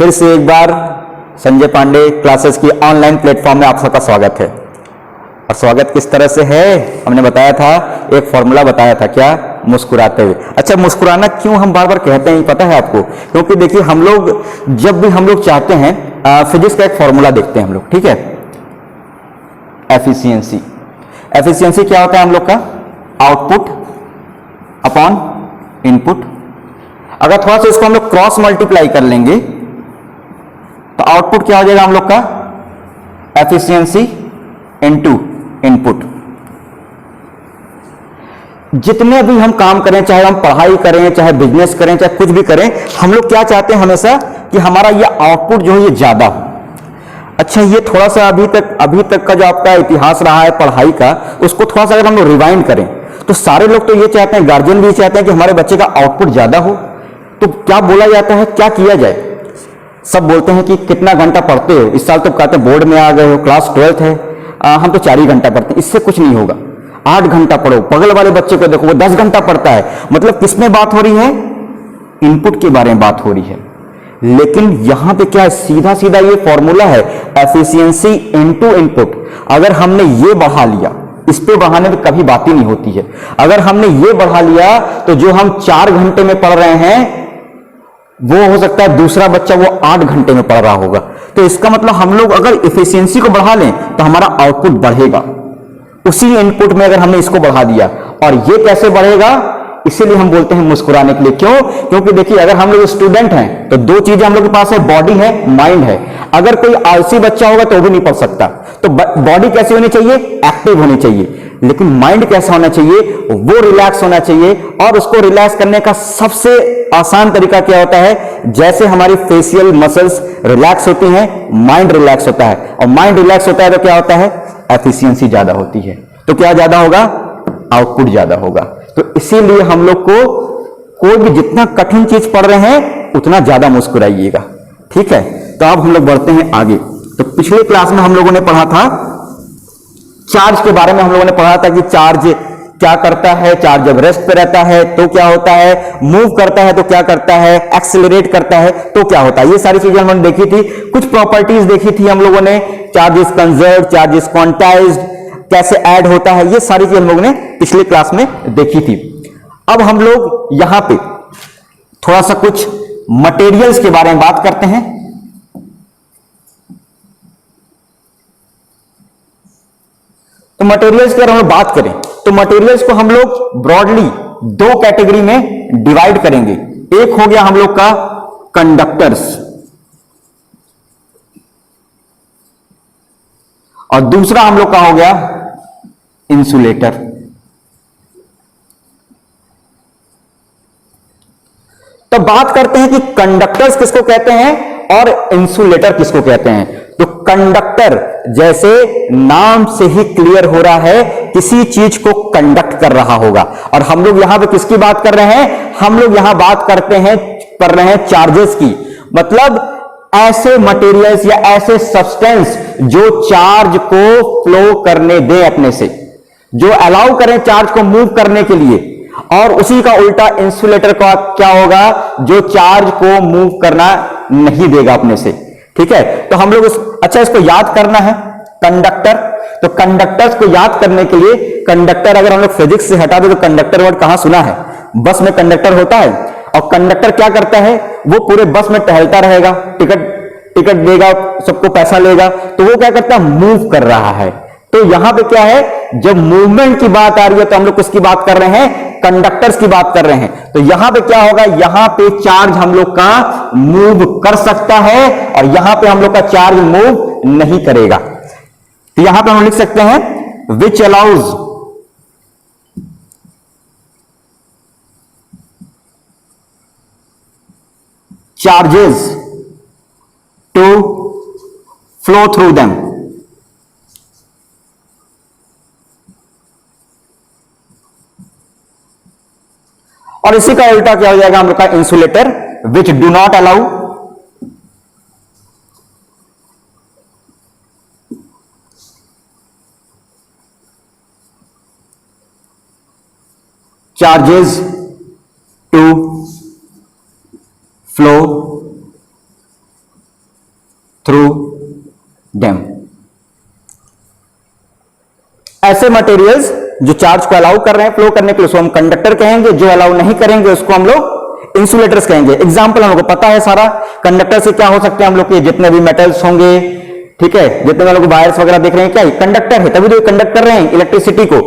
फिर से एक बार संजय पांडे क्लासेस की ऑनलाइन प्लेटफॉर्म में आप सबका स्वागत है। और स्वागत किस तरह से है, हमने बताया था, एक फॉर्मूला बताया था, क्या? मुस्कुराते हुए। अच्छा, मुस्कुराना क्यों हम बार बार कहते हैं, पता है आपको? क्योंकि देखिए, हम लोग जब भी हम लोग चाहते हैं, फिजिक्स का एक फॉर्मूला देखते हैं हम लोग, ठीक है? एफिशिएंसी। एफिशिएंसी क्या होता है हम लोग का? Output upon input. अगर थोड़ा सा इसको हम लोग क्रॉस मल्टीप्लाई कर लेंगे तो आउटपुट क्या हो जाएगा हम लोग का? Efficiency into input. जितने भी हम काम करें, चाहे हम पढ़ाई करें, चाहे बिजनेस करें, चाहे कुछ भी करें, हम लोग क्या चाहते हैं हमेशा कि हमारा ये आउटपुट जो है ये ज्यादा हो। अच्छा, ये थोड़ा सा अभी तक का जो आपका इतिहास रहा है पढ़ाई का, उसको थोड़ा सा अगर हम लोग रिवाइंड करें तो सारे लोग तो ये चाहते हैं, गार्जियन भी चाहते हैं कि हमारे बच्चे का आउटपुट ज्यादा हो। तो क्या बोला जाता है, क्या किया जाए? सब बोलते हैं कि कितना घंटा पढ़ते हो। इस साल तो कहते हैं बोर्ड में आ गए हो, क्लास 12th है, हम तो 4 ही घंटा पढ़ते हैं, इससे कुछ नहीं होगा, 8 घंटा पढ़ो। बगल वाले बच्चे को देखो, वो 10 घंटा पढ़ता है। मतलब किसमें बात हो रही है? इनपुट के बारे में बात हो रही है। लेकिन यहां पे क्या है, सीधा सीधा ये फॉर्मूला है, एफिशिएंसी इनटू इनपुट। अगर हमने ये बढ़ा लिया, इस पे बढ़ाने में कभी बात ही नहीं होती है। अगर हमने ये बढ़ा लिया तो जो हम 4 घंटे में पढ़ रहे हैं, वो हो सकता है दूसरा बच्चा वो 8 घंटे में पढ़ रहा होगा। तो इसका मतलब हम लोग अगर एफिशिएंसी को बढ़ा लें तो हमारा आउटपुट बढ़ेगा। उसी इनपुट में अगर हमने इसको बढ़ा दिया, और ये कैसे बढ़ेगा? इसीलिए हम बोलते हैं मुस्कुराने के लिए। क्यों? क्योंकि देखिए, अगर हम लोग स्टूडेंट हैं तो 2 चीजें हम लोग के पास है, बॉडी है, माइंड है। अगर कोई आलसी बच्चा होगा तो वो भी नहीं पढ़ सकता। तो बॉडी कैसी होनी चाहिए? एक्टिव होनी चाहिए। लेकिन माइंड कैसा होना चाहिए? वो रिलैक्स होना चाहिए। और उसको रिलैक्स करने का सबसे आसान तरीका क्या होता है? जैसे हमारी फेशियल मसल्स रिलैक्स होती हैं, माइंड रिलैक्स होता है। और माइंड रिलैक्स होता है तो क्या होता है? एफिशिएंसी ज्यादा होती है। तो क्या ज्यादा होगा? आउटपुट ज्यादा होगा। तो इसीलिए हम लोग को कोई भी जितना कठिन चीज पढ़ रहे हैं उतना ज्यादा मुस्कुराइएगा, ठीक है? तो अब हम लोग बढ़ते हैं आगे। तो पिछले क्लास में हम लोगों ने पढ़ा था चार्ज के बारे में। हम लोगों ने पढ़ा था कि चार्ज क्या करता है, चार्ज जब रेस्ट पे रहता है तो क्या होता है, मूव करता है तो क्या करता है, एक्सेलरेट करता है तो क्या होता है। ये सारी चीजें हमने देखी थी। कुछ प्रॉपर्टीज देखी थी हम लोगों ने, charge is conserved, charge is quantized, कैसे ऐड होता है, ये सारी चीजें हम लोगों ने पिछले क्लास में देखी थी। अब हम लोग यहां पे थोड़ा सा कुछ मटेरियल्स के बारे में बात करते हैं। तो मटेरियल्स की अगर हम बात करें तो मटेरियल्स को हम लोग ब्रॉडली 2 कैटेगरी में डिवाइड करेंगे। एक हो गया हम लोग का कंडक्टर्स, और दूसरा हम लोग का हो गया इंसुलेटर। तो बात करते हैं कि कंडक्टर्स किसको कहते हैं और इंसुलेटर किसको कहते हैं। तो कंडक्टर, जैसे नाम से ही क्लियर हो रहा है, किसी चीज को कंडक्ट कर रहा होगा। और हम लोग यहां पे किसकी बात कर रहे हैं? हम लोग यहां बात कर रहे हैं चार्जेस की। मतलब ऐसे मटेरियल्स या ऐसे सब्सटेंस जो चार्ज को फ्लो करने दें अपने से, जो अलाउ करें चार्ज को मूव करने के लिए। और उसी का उल्टा इंसुलेटर का क्या होगा? जो चार्ज को मूव करना नहीं देगा अपने से, ठीक है? तो हम लोग अच्छा, इसको याद करना है, कंडक्टर। तो कंडक्टर्स को याद करने के लिए, कंडक्टर अगर हम लोग फिजिक्स से हटा दे तो कंडक्टर वर्ड कहां सुना है? बस में कंडक्टर होता है। और कंडक्टर क्या करता है? वो पूरे बस में टहलता रहेगा, टिकट देगा, सबको पैसा लेगा। तो वो क्या करता है? मूव कर रहा है। तो यहां पे क्या है, जब मूवमेंट की बात आ रही है तो हम लोग किसकी बात कर रहे हैं? कंडक्टर्स की बात कर रहे हैं। तो यहां पे क्या होगा? यहां पे चार्ज हम लोग का मूव कर सकता है और यहां पे हम लोग का चार्ज मूव नहीं करेगा। तो यहां पे हम लिख सकते हैं which allows charges to flow through them. और इसी का उल्टा क्या हो जाएगा हम लोग का? Insulator, which do not allow charges to flow ऐसे मटेरियल्स जो चार्ज को अलाउ कर रहे हैं फ्लो करने के लिए उसको हम कंडक्टर कहेंगे, जो अलाउ नहीं करेंगे उसको हम लोग इंसुलेटर्स कहेंगे। एग्जाम्पल हम लोग को पता है सारा, कंडक्टर से क्या हो सकते हैं हम लोग के जितने भी मेटल्स होंगे, ठीक है, जितने हम लोग वायर्स वगैरह देख रहे हैं क्या कंडक्टर है, तभी तो कंडक्ट कर रहे हैं इलेक्ट्रिसिटी को।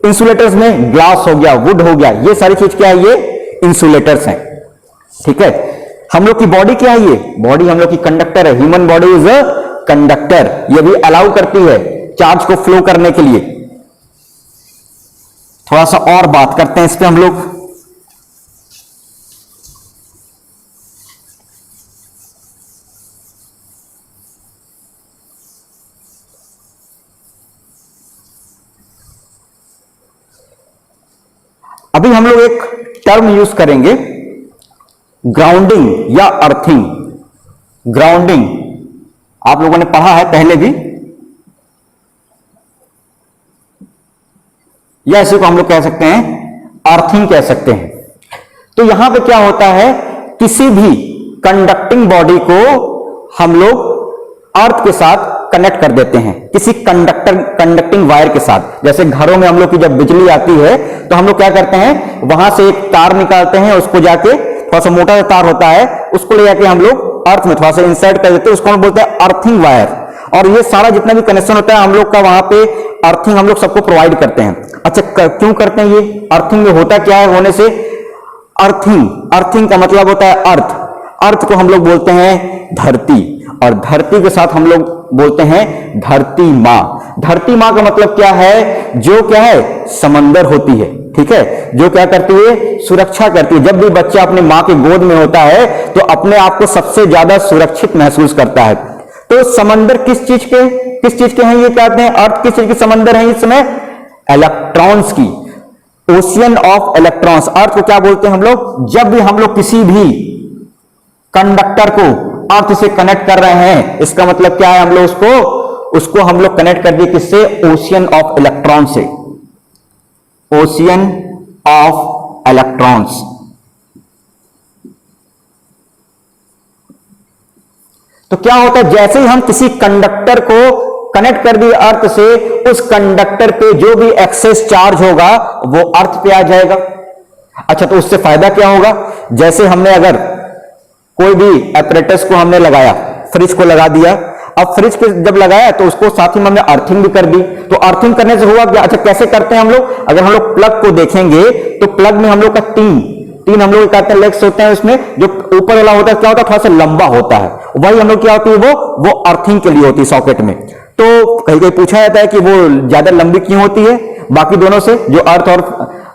इंसुलेटर्स में ग्लास हो गया, वुड हो गया, ये सारी चीज क्या है, ये इंसुलेटर्स हैं, ठीक है। हम लोग की बॉडी क्या है, ये बॉडी हम लोग की कंडक्टर है, human body is a conductor, ये भी अलाउ करती है चार्ज को फ्लो करने के लिए। थोड़ा सा और बात करते हैं इस पे हम लोग। अभी हम लोग एक टर्म यूज करेंगे, ग्राउंडिंग या अर्थिंग। ग्राउंडिंग आप लोगों ने पढ़ा है पहले भी, या इसी को हम लोग कह सकते हैं अर्थिंग कह सकते हैं। तो यहां पे क्या होता है, किसी भी कंडक्टिंग बॉडी को हम लोग अर्थ के साथ कनेक्ट कर देते हैं, किसी कंडक्टिंग वायर के साथ। जैसे घरों में हम लोग की जब बिजली आती है तो हम लोग क्या करते हैं, वहां से एक तार निकालते हैं, उसको जाके थोड़ा सा मोटा तार होता है, उसको ले जाके हम लोग अर्थ में थोड़ा सा इंसर्ट कर देते हैं, उसको हम बोलते हैं अर्थिंग वायर। और ये सारा जितना भी कनेक्शन होता है हम लोग का वहां पे अर्थिंग हम लोग सबको प्रोवाइड करते हैं। अच्छा क्यों करते हैं ये, अर्थिंग में होता क्या है होने से, अर्थिंग का मतलब होता है अर्थ। अर्थ को हम लोग बोलते हैं धरती, और धरती के साथ हम लोग बोलते हैं धरती मां। धरती मां का मतलब क्या है, जो क्या है समंदर होती है, ठीक है, जो क्या करती है सुरक्षा करती है। जब भी बच्चा अपने मां की गोद में होता है तो अपने आप को सबसे ज्यादा सुरक्षित महसूस करता है। तो समंदर किस चीज के हैं ये कहते हैं, अर्थ किस चीज की समंदर है इस समय, इलेक्ट्रॉन्स की, ओशियन ऑफ इलेक्ट्रॉन्स। अर्थ को क्या बोलते हैं हम लोग, जब भी हम लोग किसी भी कंडक्टर को अर्थ से कनेक्ट कर रहे हैं, इसका मतलब क्या है, हम लोग उसको हम लोग कनेक्ट कर दिए किससे, ओशियन ऑफ इलेक्ट्रॉन से, ओशियन ऑफ इलेक्ट्रॉन्स। तो क्या होता है, जैसे ही हम किसी कंडक्टर को कनेक्ट कर दिए अर्थ से, उस कंडक्टर पे जो भी एक्सेस चार्ज होगा वो अर्थ पे आ जाएगा। अच्छा तो उससे फायदा क्या होगा, जैसे हमने अगर कोई भी एपरेटस को हमने लगाया, फ्रिज को लगा दिया, अब फ्रिज के जब लगाया तो उसको साथ ही में हमने अर्थिंग भी कर दी। तो अर्थिंग करने से हुआ क्या, अच्छा कैसे करते हैं हम लोग, अगर हम लोग प्लग को देखेंगे तो प्लग में हम लोग का तीन हम लोग कहते हैं लेग्स होते हैं, उसमें जो ऊपर वाला होता है क्या होता है, थोड़ा सा लंबा होता है, वही हम लोग क्या होती है वो अर्थिंग के लिए होती है सॉकेट में। तो कहीं कहीं पूछा जाता है कि वो ज्यादा लंबी क्यों होती है बाकी दोनों से, जो अर्थ और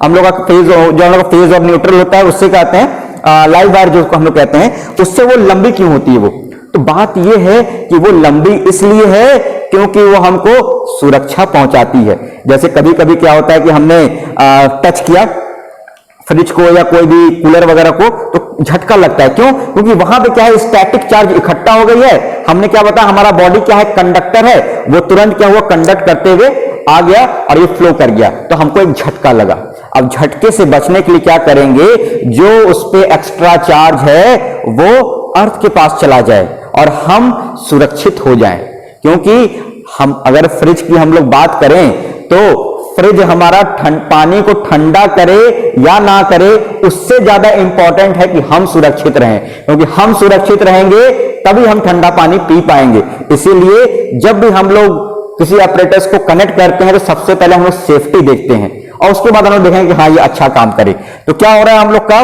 हम लोग का फेज, जो हम लोग का फेज और न्यूट्रल होता है उससे कहते हैं लाइव वायर जो हम लोग कहते हैं, उससे वो लंबी क्यों होती है वो। तो बात ये है कि वो लंबी इसलिए है क्योंकि वो हमको सुरक्षा पहुंचाती है। जैसे कभी कभी क्या होता है कि हमने टच किया फ्रिज को या कोई भी कूलर वगैरह को तो झटका लगता है, क्यों, क्योंकि वहां पे क्या है स्टैटिक चार्ज इकट्ठा हो गई है। हमने क्या बताया, हमारा बॉडी क्या है कंडक्टर है, वो तुरंत क्या हुआ कंडक्ट करते हुए आ गया और ये फ्लो कर गया, तो हमको एक झटका लगा। अब झटके से बचने के लिए क्या करेंगे, जो उस पे एक्स्ट्रा चार्ज है वो अर्थ के पास चला जाए और हम सुरक्षित हो जाएं। क्योंकि हम अगर फ्रिज की हम लोग बात करें तो फ्रिज हमारा पानी को ठंडा करे या ना करे, उससे ज्यादा इंपॉर्टेंट है कि हम सुरक्षित रहें, क्योंकि हम सुरक्षित रहेंगे तभी हम ठंडा पानी पी पाएंगे। इसीलिए जब भी हम लोग किसी ऑपरेटर्स को कनेक्ट करते हैं तो सबसे पहले हम लोग सेफ्टी देखते हैं और उसके बाद हम लोग देखेंगे कि हाँ ये अच्छा काम करे। तो क्या हो रहा है हम लोग का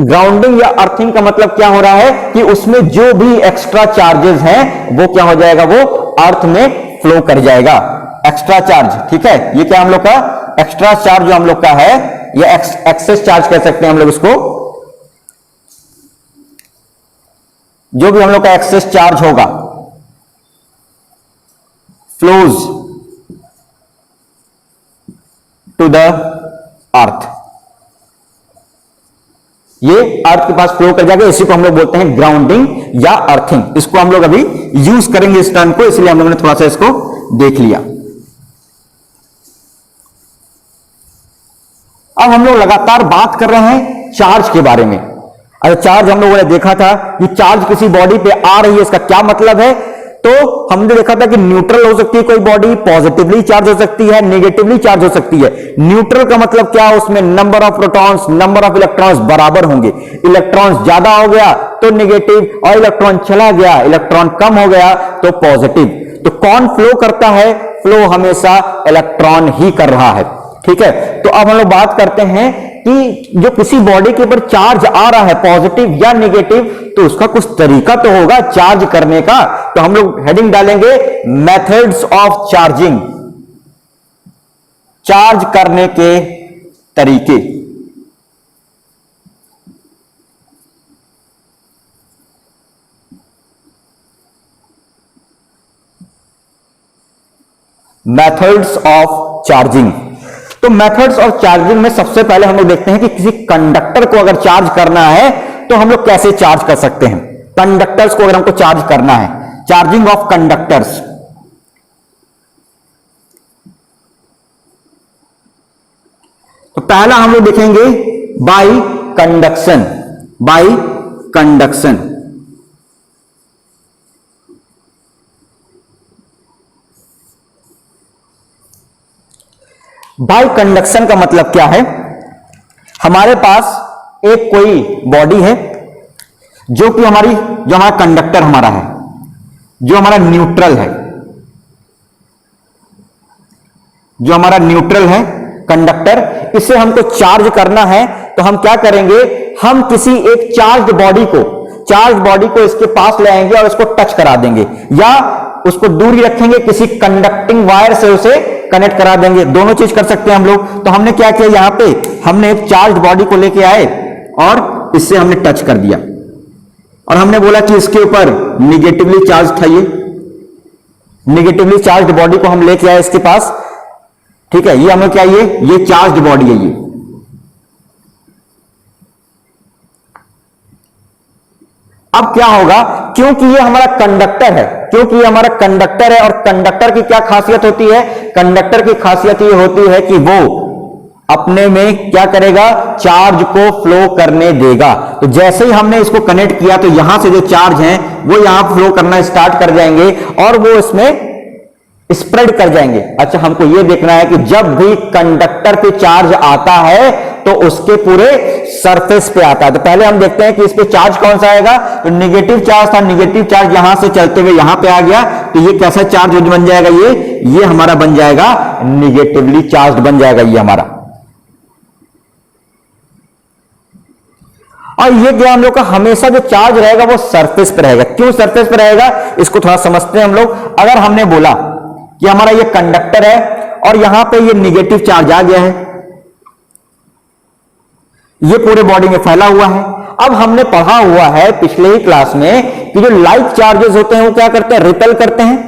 ग्राउंडिंग या अर्थिंग का मतलब क्या हो रहा है कि उसमें जो भी एक्स्ट्रा चार्जेस हैं वो क्या हो जाएगा, वो अर्थ में फ्लो कर जाएगा। एक्स्ट्रा चार्ज, ठीक है, ये क्या हम लोग का एक्स्ट्रा चार्ज जो हम लोग का है, ये एक्सेस चार्ज कह सकते हैं हम लोग इसको। जो भी हम लोग का एक्सेस चार्ज होगा फ्लोज टू द अर्थ, ये अर्थ के पास फ्लो कर जाएगा, इसी को हम लोग बोलते हैं ग्राउंडिंग या अर्थिंग। इसको हम लोग अभी यूज करेंगे इस टर्म को, इसलिए हम लोगों ने थोड़ा सा इसको देख लिया। अब हम लोग लगातार बात कर रहे हैं चार्ज के बारे में। अगर चार्ज हम लोगों ने देखा था कि चार्ज किसी बॉडी पे आ रही है, इसका क्या मतलब है, तो हमने देखा था कि न्यूट्रल हो सकती है कोई बॉडी, पॉजिटिवली चार्ज हो सकती है, नेगेटिवली चार्ज हो सकती है। न्यूट्रल का मतलब क्या, उसमें number of protons, number of electrons बराबर होंगे। इलेक्ट्रॉन्स ज्यादा हो गया तो नेगेटिव, और इलेक्ट्रॉन चला गया, इलेक्ट्रॉन कम हो गया तो पॉजिटिव। तो कौन फ्लो करता है, फ्लो हमेशा इलेक्ट्रॉन ही कर रहा है। ठीक है, तो अब हम लोग बात करते हैं कि जो किसी बॉडी के ऊपर चार्ज आ रहा है पॉजिटिव या नेगेटिव, तो उसका कुछ तरीका तो होगा चार्ज करने का। तो हम लोग हेडिंग डालेंगे मेथड्स ऑफ चार्जिंग, चार्ज करने के तरीके। Methods of charging. तो मेथड्स ऑफ चार्जिंग में सबसे पहले हम लोग देखते हैं कि किसी कंडक्टर को अगर चार्ज करना है तो हम लोग कैसे चार्ज कर सकते हैं। कंडक्टर्स को अगर हमको चार्ज करना है, चार्जिंग ऑफ कंडक्टर्स। तो पहला हम लोग देखेंगे bye conduction, bye conduction. Bye conduction का मतलब क्या है, हमारे पास एक कोई बॉडी है जो कि जो हमारा कंडक्टर हमारा है, जो हमारा न्यूट्रल है, जो हमारा न्यूट्रल है कंडक्टर, इसे हमको चार्ज करना है। तो हम क्या करेंगे, हम किसी एक चार्ज बॉडी को इसके पास ले आएंगे और इसको टच करा देंगे, या उसको दूर ही रखेंगे, किसी कंडक्टिंग वायर से उसे कनेक्ट करा देंगे। दोनों चीज कर सकते हैं हम लोग। तो हमने क्या किया, यहां पे हमने एक चार्ज बॉडी को लेके आए और इससे हमने टच कर दिया, और हमने बोला कि इसके ऊपर निगेटिवली चार्ज था, ये निगेटिवली चार्ज बॉडी को हम लेके आए इसके पास। ठीक है, ये हमें क्या, ये चार्ज बॉडी है ये। अब क्या होगा, क्योंकि ये हमारा कंडक्टर है, क्योंकि ये हमारा कंडक्टर है, और कंडक्टर की क्या खासियत होती है, कंडक्टर की खासियत ये होती है कि वो अपने में क्या करेगा, चार्ज को फ्लो करने देगा। तो जैसे ही हमने इसको कनेक्ट किया तो यहां से जो चार्ज हैं वो यहां फ्लो करना स्टार्ट कर जाएंगे और वो इसमें स्प्रेड कर जाएंगे। अच्छा, हमको ये देखना है कि जब भी कंडक्टर पे चार्ज आता है तो उसके पूरे सरफेस पे आता है। तो पहले हम देखते हैं कि इस पे चार्ज कौन सा आएगा। तो निगेटिव चार्ज था, निगेटिव चार्ज यहां से चलते हुए यहां पे आ गया, तो ये कैसा चार्ज बन जाएगा, ये हमारा बन जाएगा निगेटिवली चार्ज बन जाएगा ये हमारा। और ये क्या, हम लोग का हमेशा जो चार्ज रहेगा वो सरफेस पे रहेगा। क्यों सरफेस पे रहेगा, इसको थोड़ा समझते हैं हम लोग। अगर हमने बोला कि हमारा ये कंडक्टर है और यहां पे ये निगेटिव चार्ज आ गया है, ये पूरे बॉडी में फैला हुआ है। अब हमने पढ़ा हुआ है पिछले ही क्लास में कि जो लाइक चार्जेस होते हैं वो क्या करते हैं, रिपेल करते हैं,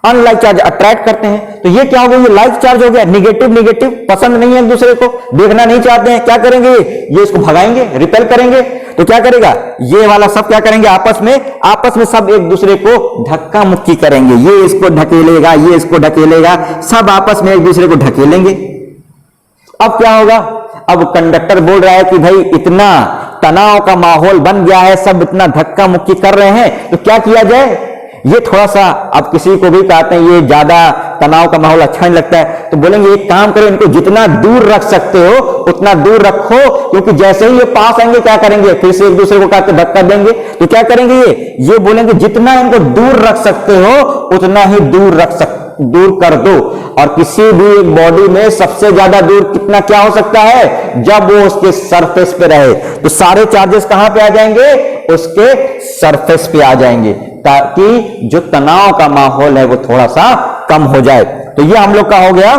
अनलाइक चार्ज अट्रैक्ट करते हैं। तो ये क्या हो गया, ये लाइक चार्ज हो गया। निगेटिव निगेटिव पसंद नहीं है एक दूसरे को, देखना नहीं चाहते हैं, क्या करेंगे, ये इसको भगाएंगे, रिपेल करेंगे। तो क्या करेगा, ये वाला सब क्या करेंगे, आपस में सब एक दूसरे को धक्का मुक्की करेंगे। ये इसको ढकेलेगा, ये इसको ढकेलेगा, सब आपस में एक दूसरे को ढकेलेंगे। अब क्या होगा, अब कंडक्टर बोल रहा है कि भाई इतना तनाव का माहौल बन गया है, सब इतना धक्का मुक्की कर रहे हैं, तो क्या किया जाए, ये थोड़ा सा, अब किसी को भी कहते हैं ये ज्यादा तनाव का माहौल अच्छा नहीं लगता है, तो बोलेंगे एक काम करो, इनको जितना दूर रख सकते हो उतना दूर रखो, क्योंकि जैसे ही ये पास आएंगे क्या करेंगे, फिर से एक दूसरे को कहते धक्का देंगे। तो क्या करेंगे, ये बोलेंगे जितना इनको दूर रख सकते हो उतना ही दूर कर दो। और किसी भी एक बॉडी में सबसे ज्यादा दूर कितना क्या हो सकता है, जब वो उसके सरफेस पे रहे। तो सारे चार्जेस कहां पे आ जाएंगे, उसके सरफेस पे आ जाएंगे, ताकि जो तनाव का माहौल है वो थोड़ा सा कम हो जाए। तो ये हम लोग का हो गया,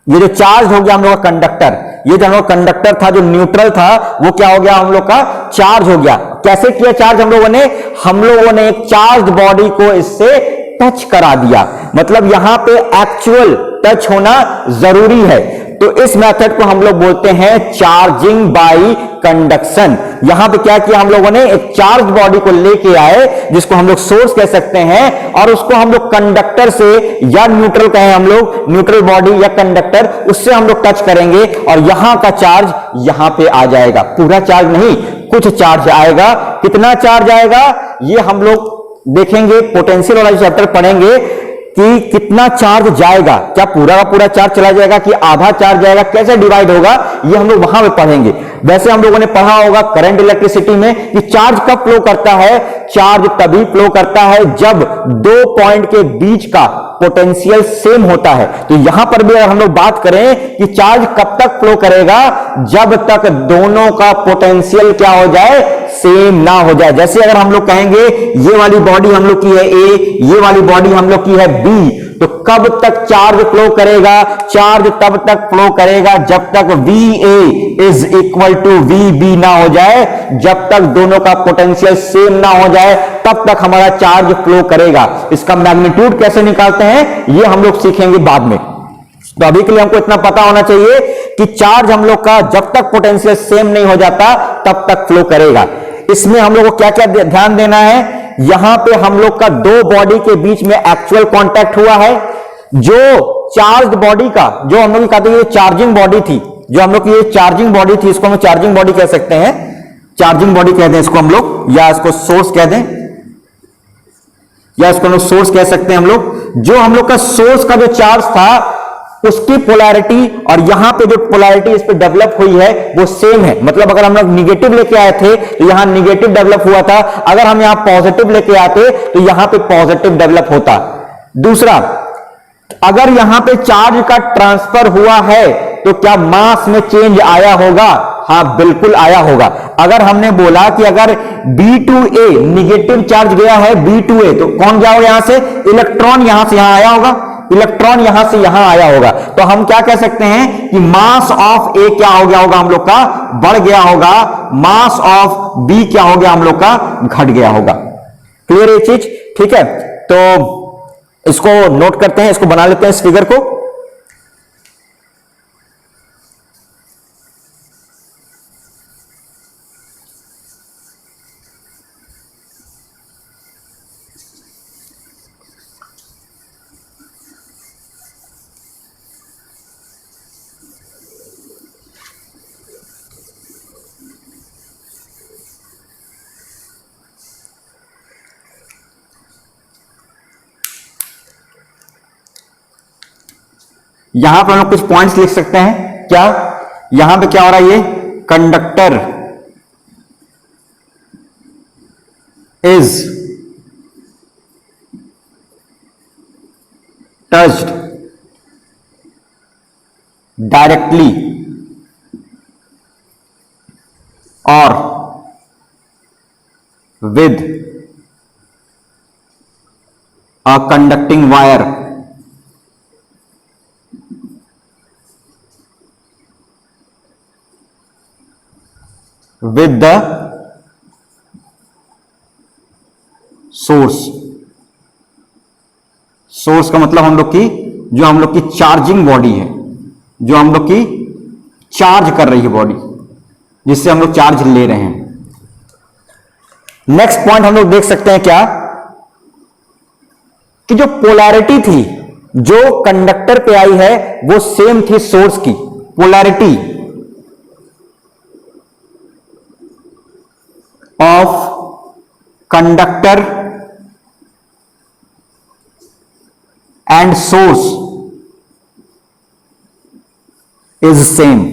ये जो चार्ज हो गया हम लोग का कंडक्टर, ये जो हम लोग कंडक्टर था जो न्यूट्रल था वो क्या हो गया, हम लोग का चार्ज हो गया। कैसे किया चार्ज हम लोगों ने एक चार्ज बॉडी को इससे टच करा दिया, मतलब यहां पे एक्चुअल टच होना जरूरी है। तो इस मेथड को हम लोग बोलते हैं चार्जिंग बाय कंडक्शन। यहां पे क्या किया हम लोगों ने, एक चार्ज बॉडी को लेके आए जिसको हम लोग सोर्स कह सकते हैं, और उसको हम लोग कंडक्टर से या न्यूट्रल कहें हम लोग, न्यूट्रल बॉडी या कंडक्टर, उससे हम लोग टच करेंगे और यहां का चार्ज यहां पे आ जाएगा। पूरा चार्ज नहीं, कुछ चार्ज आएगा। कितना चार्ज आएगा ये हम लोग देखेंगे, पोटेंशियल वाला चैप्टर पढ़ेंगे कि कितना चार्ज जाएगा, क्या पूरा का पूरा चार्ज चला जाएगा कि आधा चार्ज जाएगा, कैसे डिवाइड होगा, ये हम लोग वहां पे पढ़ेंगे। वैसे हम लोगों ने पढ़ा होगा करंट इलेक्ट्रिसिटी में कि चार्ज कब फ्लो करता है, चार्ज तभी फ्लो करता है जब दो पॉइंट के बीच का पोटेंशियल सेम होता है। तो यहां पर भी अगर हम लोग बात करें कि चार्ज कब तक फ्लो करेगा, जब तक दोनों का पोटेंशियल क्या हो जाए, सेम ना हो जाए। जैसे अगर हम लोग कहेंगे ये वाली बॉडी हम लोग की है ए, ये वाली बॉडी हम लोग की है बी, तो कब तक चार्ज फ्लो करेगा, चार्ज तब तक फ्लो करेगा जब तक VA is equal to VB ना हो जाए, जब तक दोनों का पोटेंशियल सेम ना हो जाए तब तक हमारा चार्ज फ्लो करेगा। इसका मैग्नीट्यूड कैसे निकालते हैं ये हम लोग सीखेंगे बाद में। तो अभी के लिए हमको इतना पता होना चाहिए कि चार्ज हम लोग का जब तक पोटेंशियल सेम नहीं हो जाता तब तक फ्लो करेगा। इसमें हम लोग को क्या क्या ध्यान देना है, यहां पे हम लोग का दो बॉडी के बीच में एक्चुअल कांटेक्ट हुआ है। जो चार्ज बॉडी का, जो हम लोग कहते हैं ये चार्जिंग बॉडी थी, जो हम लोग की ये चार्जिंग बॉडी थी, इसको हम चार्जिंग बॉडी कह सकते हैं, चार्जिंग बॉडी कहते हैं इसको हम लोग, या इसको सोर्स कह दें, या इसको हम लोग सोर्स कह सकते हैं हम लोग। जो हम लोग का सोर्स का जो चार्ज था उसकी पोलैरिटी और यहां पे जो पोलैरिटी इस पे डेवलप हुई है वो सेम है। मतलब अगर हम लोग निगेटिव लेके आए थे तो यहां निगेटिव डेवलप हुआ था, अगर हम यहां पॉजिटिव लेके आते तो यहां पे पॉजिटिव डेवलप होता। दूसरा, अगर यहां पे चार्ज का ट्रांसफर हुआ है तो क्या मास में चेंज आया होगा? हां, बिल्कुल आया होगा। अगर हमने बोला कि अगर B2A निगेटिव चार्ज गया है B2A, तो कौन गया होगा यहां से? इलेक्ट्रॉन यहां से यहां आया होगा, इलेक्ट्रॉन यहां से यहां आया होगा। तो हम क्या कह सकते हैं कि मास ऑफ ए क्या हो गया होगा हम लोग का, बढ़ गया होगा, मास ऑफ बी क्या हो गया हम लोग का, घट गया होगा। क्लियर ये चीज? ठीक है, तो इसको नोट करते हैं, इसको बना लेते हैं इस फिगर को। यहां पर हम लोग कुछ पॉइंट्स लिख सकते हैं। क्या यहां पे क्या हो रहा है, ये कंडक्टर इज टच्ड डायरेक्टली और with a conducting wire with the source। Source का मतलब हम लोग की, जो हम लोग की चार्जिंग बॉडी है, जो हम लोग की चार्ज कर रही है बॉडी, जिससे हम लोग चार्ज ले रहे हैं। नेक्स्ट पॉइंट हम लोग देख सकते हैं क्या, कि जो पोलैरिटी थी जो कंडक्टर पे आई है वो सेम थी सोर्स की। Polarity of conductor and source is same।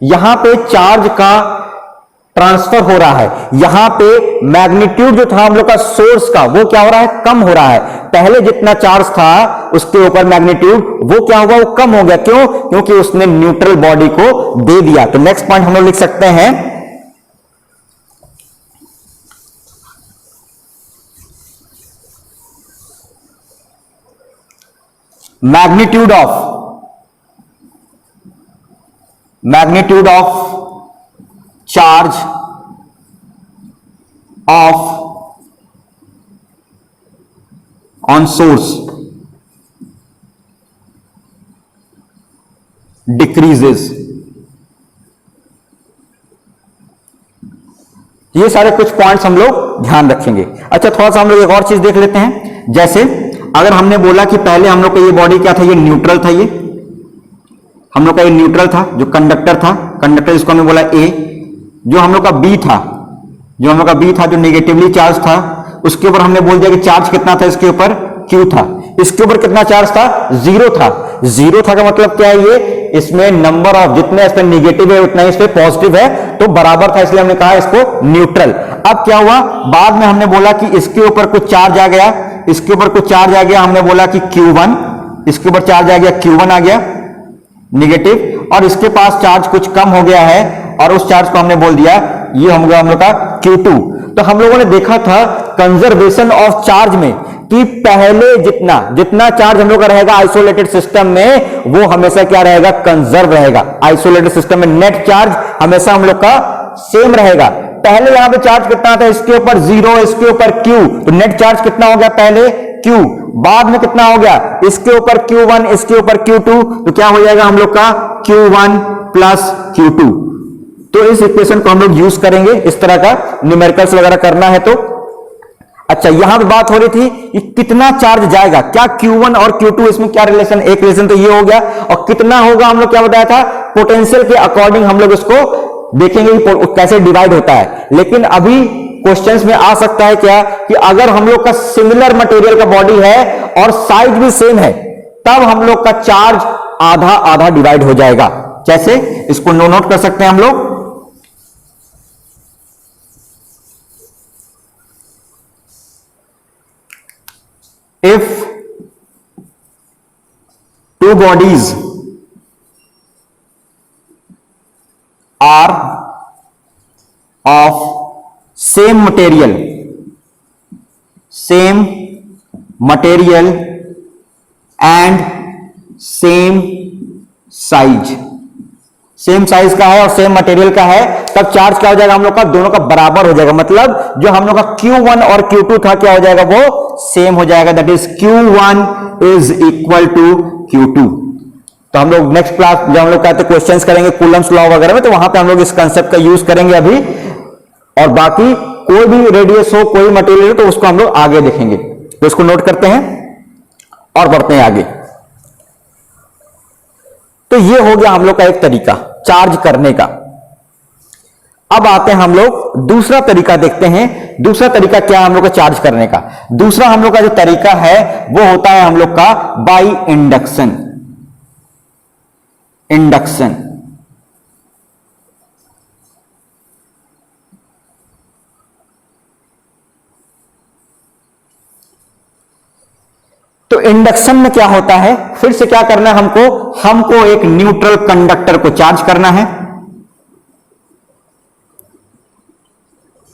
यहां पे चार्ज का ट्रांसफर हो रहा है, यहां पे मैग्नीट्यूड जो था हम लोग का सोर्स का वो क्या हो रहा है, कम हो रहा है। पहले जितना चार्ज था उसके ऊपर मैग्नीट्यूड वो क्या होगा, वो कम हो गया। क्यों? क्योंकि उसने न्यूट्रल बॉडी को दे दिया। तो नेक्स्ट पॉइंट हम लोग लिख सकते हैं, magnitude of charge of on source decreases. ये सारे कुछ पॉइंट्स हम लोग ध्यान रखेंगे। अच्छा, थोड़ा सा हम लोग एक और चीज देख लेते हैं। जैसे अगर हमने बोला कि पहले हम लोग का ये बॉडी क्या था, ये न्यूट्रल था, ये हम लोग का ये न्यूट्रल था, जो कंडक्टर था, कंडक्टर इसको हमने बोला ए। जो हम लोग का बी था, जो हम लोग का बी था, जो नेगेटिवली चार्ज था, उसके ऊपर हमने बोल दिया कि चार्ज कितना था, इसके ऊपर क्यू था। इसके ऊपर कितना चार्ज था, जीरो था। जीरो था का मतलब क्या है, ये इसमें नंबर ऑफ जितने इस पे निगेटिव है उतना इस पे पॉजिटिव है, तो बराबर था, इसलिए हमने कहा इसको न्यूट्रल। अब क्या हुआ, बाद में हमने बोला कि इसके ऊपर कुछ चार्ज आ गया, इसके ऊपर कुछ चार्ज आ गया, हमने बोला कि Q1, इसके ऊपर चार्ज आ गया, Q1 आ गया निगेटिव, और इसके पास चार्ज कुछ कम हो गया है और उस चार्ज को हमने बोल दिया ये हम लोग का Q2। तो हम लोगों ने देखा था कंजर्वेशन ऑफ चार्ज में कि पहले जितना जितना चार्ज हम लोग का रहेगा आइसोलेटेड सिस्टम में, वो हमेशा क्या रहेगा, कंजर्व रहेगा। आइसोलेटेड सिस्टम में नेट चार्ज हमेशा हम लोग का सेम रहेगा। पहले यहां पे चार्ज कितना था, इसके ऊपर जीरो, इसके ऊपर Q, तो नेट चार्ज कितना हो गया, पहले Q, बाद में कितना हो गया, इसके ऊपर Q1, इसके ऊपर Q2, तो क्या हो जाएगा हम लोग का Q1 प्लस Q2। तो इस इक्वेशन को हम लोग यूज करेंगे इस तरह का न्यूमेरिकल्स वगैरह करना है तो। अच्छा, यहां पे बात हो रही थी कि कितना चार्ज जाएगा, क्या Q1 और Q2 इसमें क्या रिलेशन, एक रिलेशन तो ये हो गया, और कितना होगा हम लोग क्या बताया था, पोटेंशियल के अकॉर्डिंग हम लोग इसको देखेंगे कि कैसे डिवाइड होता है। लेकिन अभी क्वेश्चंस में आ सकता है क्या कि अगर हम लोग का सिमिलर मटेरियल का बॉडी है और साइज भी सेम है, तब हम लोग का चार्ज आधा आधा डिवाइड हो जाएगा। जैसे इसको नोट कर सकते हैं हम लोग, if two bodies are of same material and same size, same size का है और सेम मटेरियल का है, तब चार्ज क्या हो जाएगा हम लोग का, दोनों का बराबर हो जाएगा। मतलब जो हम लोग का Q1 और Q2 था क्या हो जाएगा, वो सेम हो जाएगा। That is Q1 is equal to Q2। तो हम लोग नेक्स्ट क्लास जब हम लोग कहते हैं क्वेश्चंस करेंगे कूलम्स लॉ वगैरह में, तो वहां पे हम लोग इस कंसेप्ट का यूज करेंगे अभी। और बाकी कोई भी रेडियस हो, कोई मटेरियल हो, तो उसको हम लोग आगे देखेंगे। तो इसको नोट करते हैं और बढ़ते हैं आगे। तो ये हो गया हम लोग का एक तरीका चार्ज करने का। अब आते हैं हम लोग दूसरा तरीका देखते हैं। दूसरा तरीका क्या है हम लोग का चार्ज करने का। दूसरा हम लोग का जो तरीका है वो होता है हम लोग का बाय इंडक्शन। तो इंडक्शन में क्या होता है, फिर से क्या करना है हमको एक न्यूट्रल कंडक्टर को चार्ज करना है।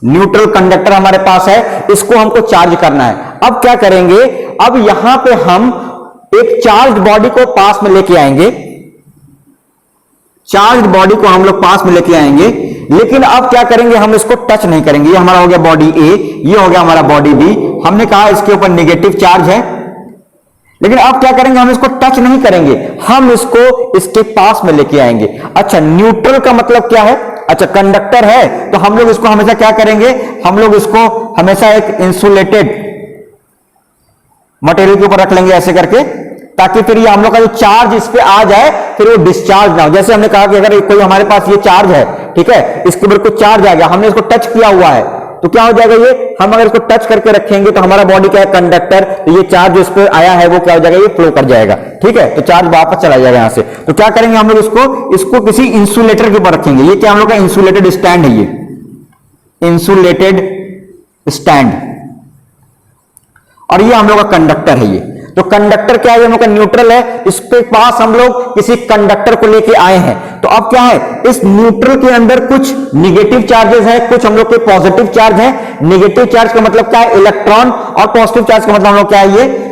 न्यूट्रल कंडक्टर हमारे पास है, इसको हमको चार्ज करना है। अब क्या करेंगे, अब यहां पे हम एक चार्ज बॉडी को पास में लेके आएंगे। चार्ज बॉडी को हम लोग पास में लेके आएंगे, लेकिन अब क्या करेंगे, हम इसको टच नहीं करेंगे। ये हमारा हो गया बॉडी ए, ये हो गया हमारा बॉडी बी। हमने कहा इसके ऊपर नेगेटिव चार्ज है, लेकिन अब क्या करेंगे, हम इसको टच नहीं करेंगे, हम इसको इसके पास में लेके आएंगे। अच्छा, न्यूट्रल का मतलब क्या है, अच्छा कंडक्टर है तो हम लोग इसको हमेशा क्या करेंगे, हम लोग इसको हमेशा एक इंसुलेटेड मटेरियल के ऊपर रख लेंगे ऐसे करके, ताकि फिर ये हम लोग का जो चार्ज इस पे आ जाए फिर वो डिस्चार्ज ना हो। जैसे हमने कहा कि अगर कोई हमारे पास ये चार्ज है, ठीक है, इसके ऊपर कुछ चार्ज आ गया, हमने इसको टच किया हुआ है, तो क्या हो जाएगा, ये हम अगर इसको टच करके रखेंगे तो हमारा बॉडी क्या है, कंडक्टर, तो ये चार्ज जो इस पे आया है वो क्या हो जाएगा, ये फ्लो कर जाएगा। ठीक है, तो चार्ज वापस चला जाएगा यहां से। तो क्या करेंगे हम लोग, इसको किसी इंसुलेटर के ऊपर रखेंगे। ये क्या हम लोग का इंसुलेटेड स्टैंड है, ये इंसुलेटेड स्टैंड, और ये हम लोग का कंडक्टर है। ये तो कंडक्टर क्या है, हम लोग का न्यूट्रल है, इसके पास हम लोग किसी कंडक्टर को लेके आए हैं। तो अब क्या है, इस न्यूट्रल के अंदर कुछ निगेटिव चार्जेस है, कुछ हम लोग के पॉजिटिव चार्ज है। निगेटिव चार्ज का मतलब क्या है, इलेक्ट्रॉन, और पॉजिटिव चार्ज का मतलब हम लोग क्या है,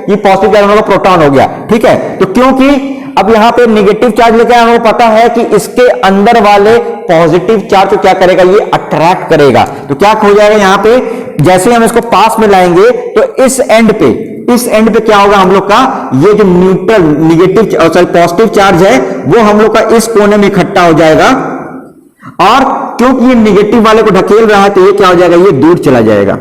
ये पॉजिटिव चार्ज हम लोग प्रोटॉन हो गया। ठीक है, तो क्योंकि अब यहां पे निगेटिव चार्ज लेके आए, हमें पता है कि इसके अंदर वाले पॉजिटिव चार्ज को क्या करेगा, ये अट्रैक्ट करेगा। तो क्या हो जाएगा, यहां पे जैसे हम इसको पास में लाएंगे तो इस एंड पे क्या होगा हम लोग का, ये जो न्यूट्रल पॉजिटिव चार्ज है वो हम लोग का इस कोने में इकट्ठा हो जाएगा। और क्योंकि ये निगेटिव वाले को ढकेल रहा है तो ये क्या हो जाएगा, ये दूर चला जाएगा।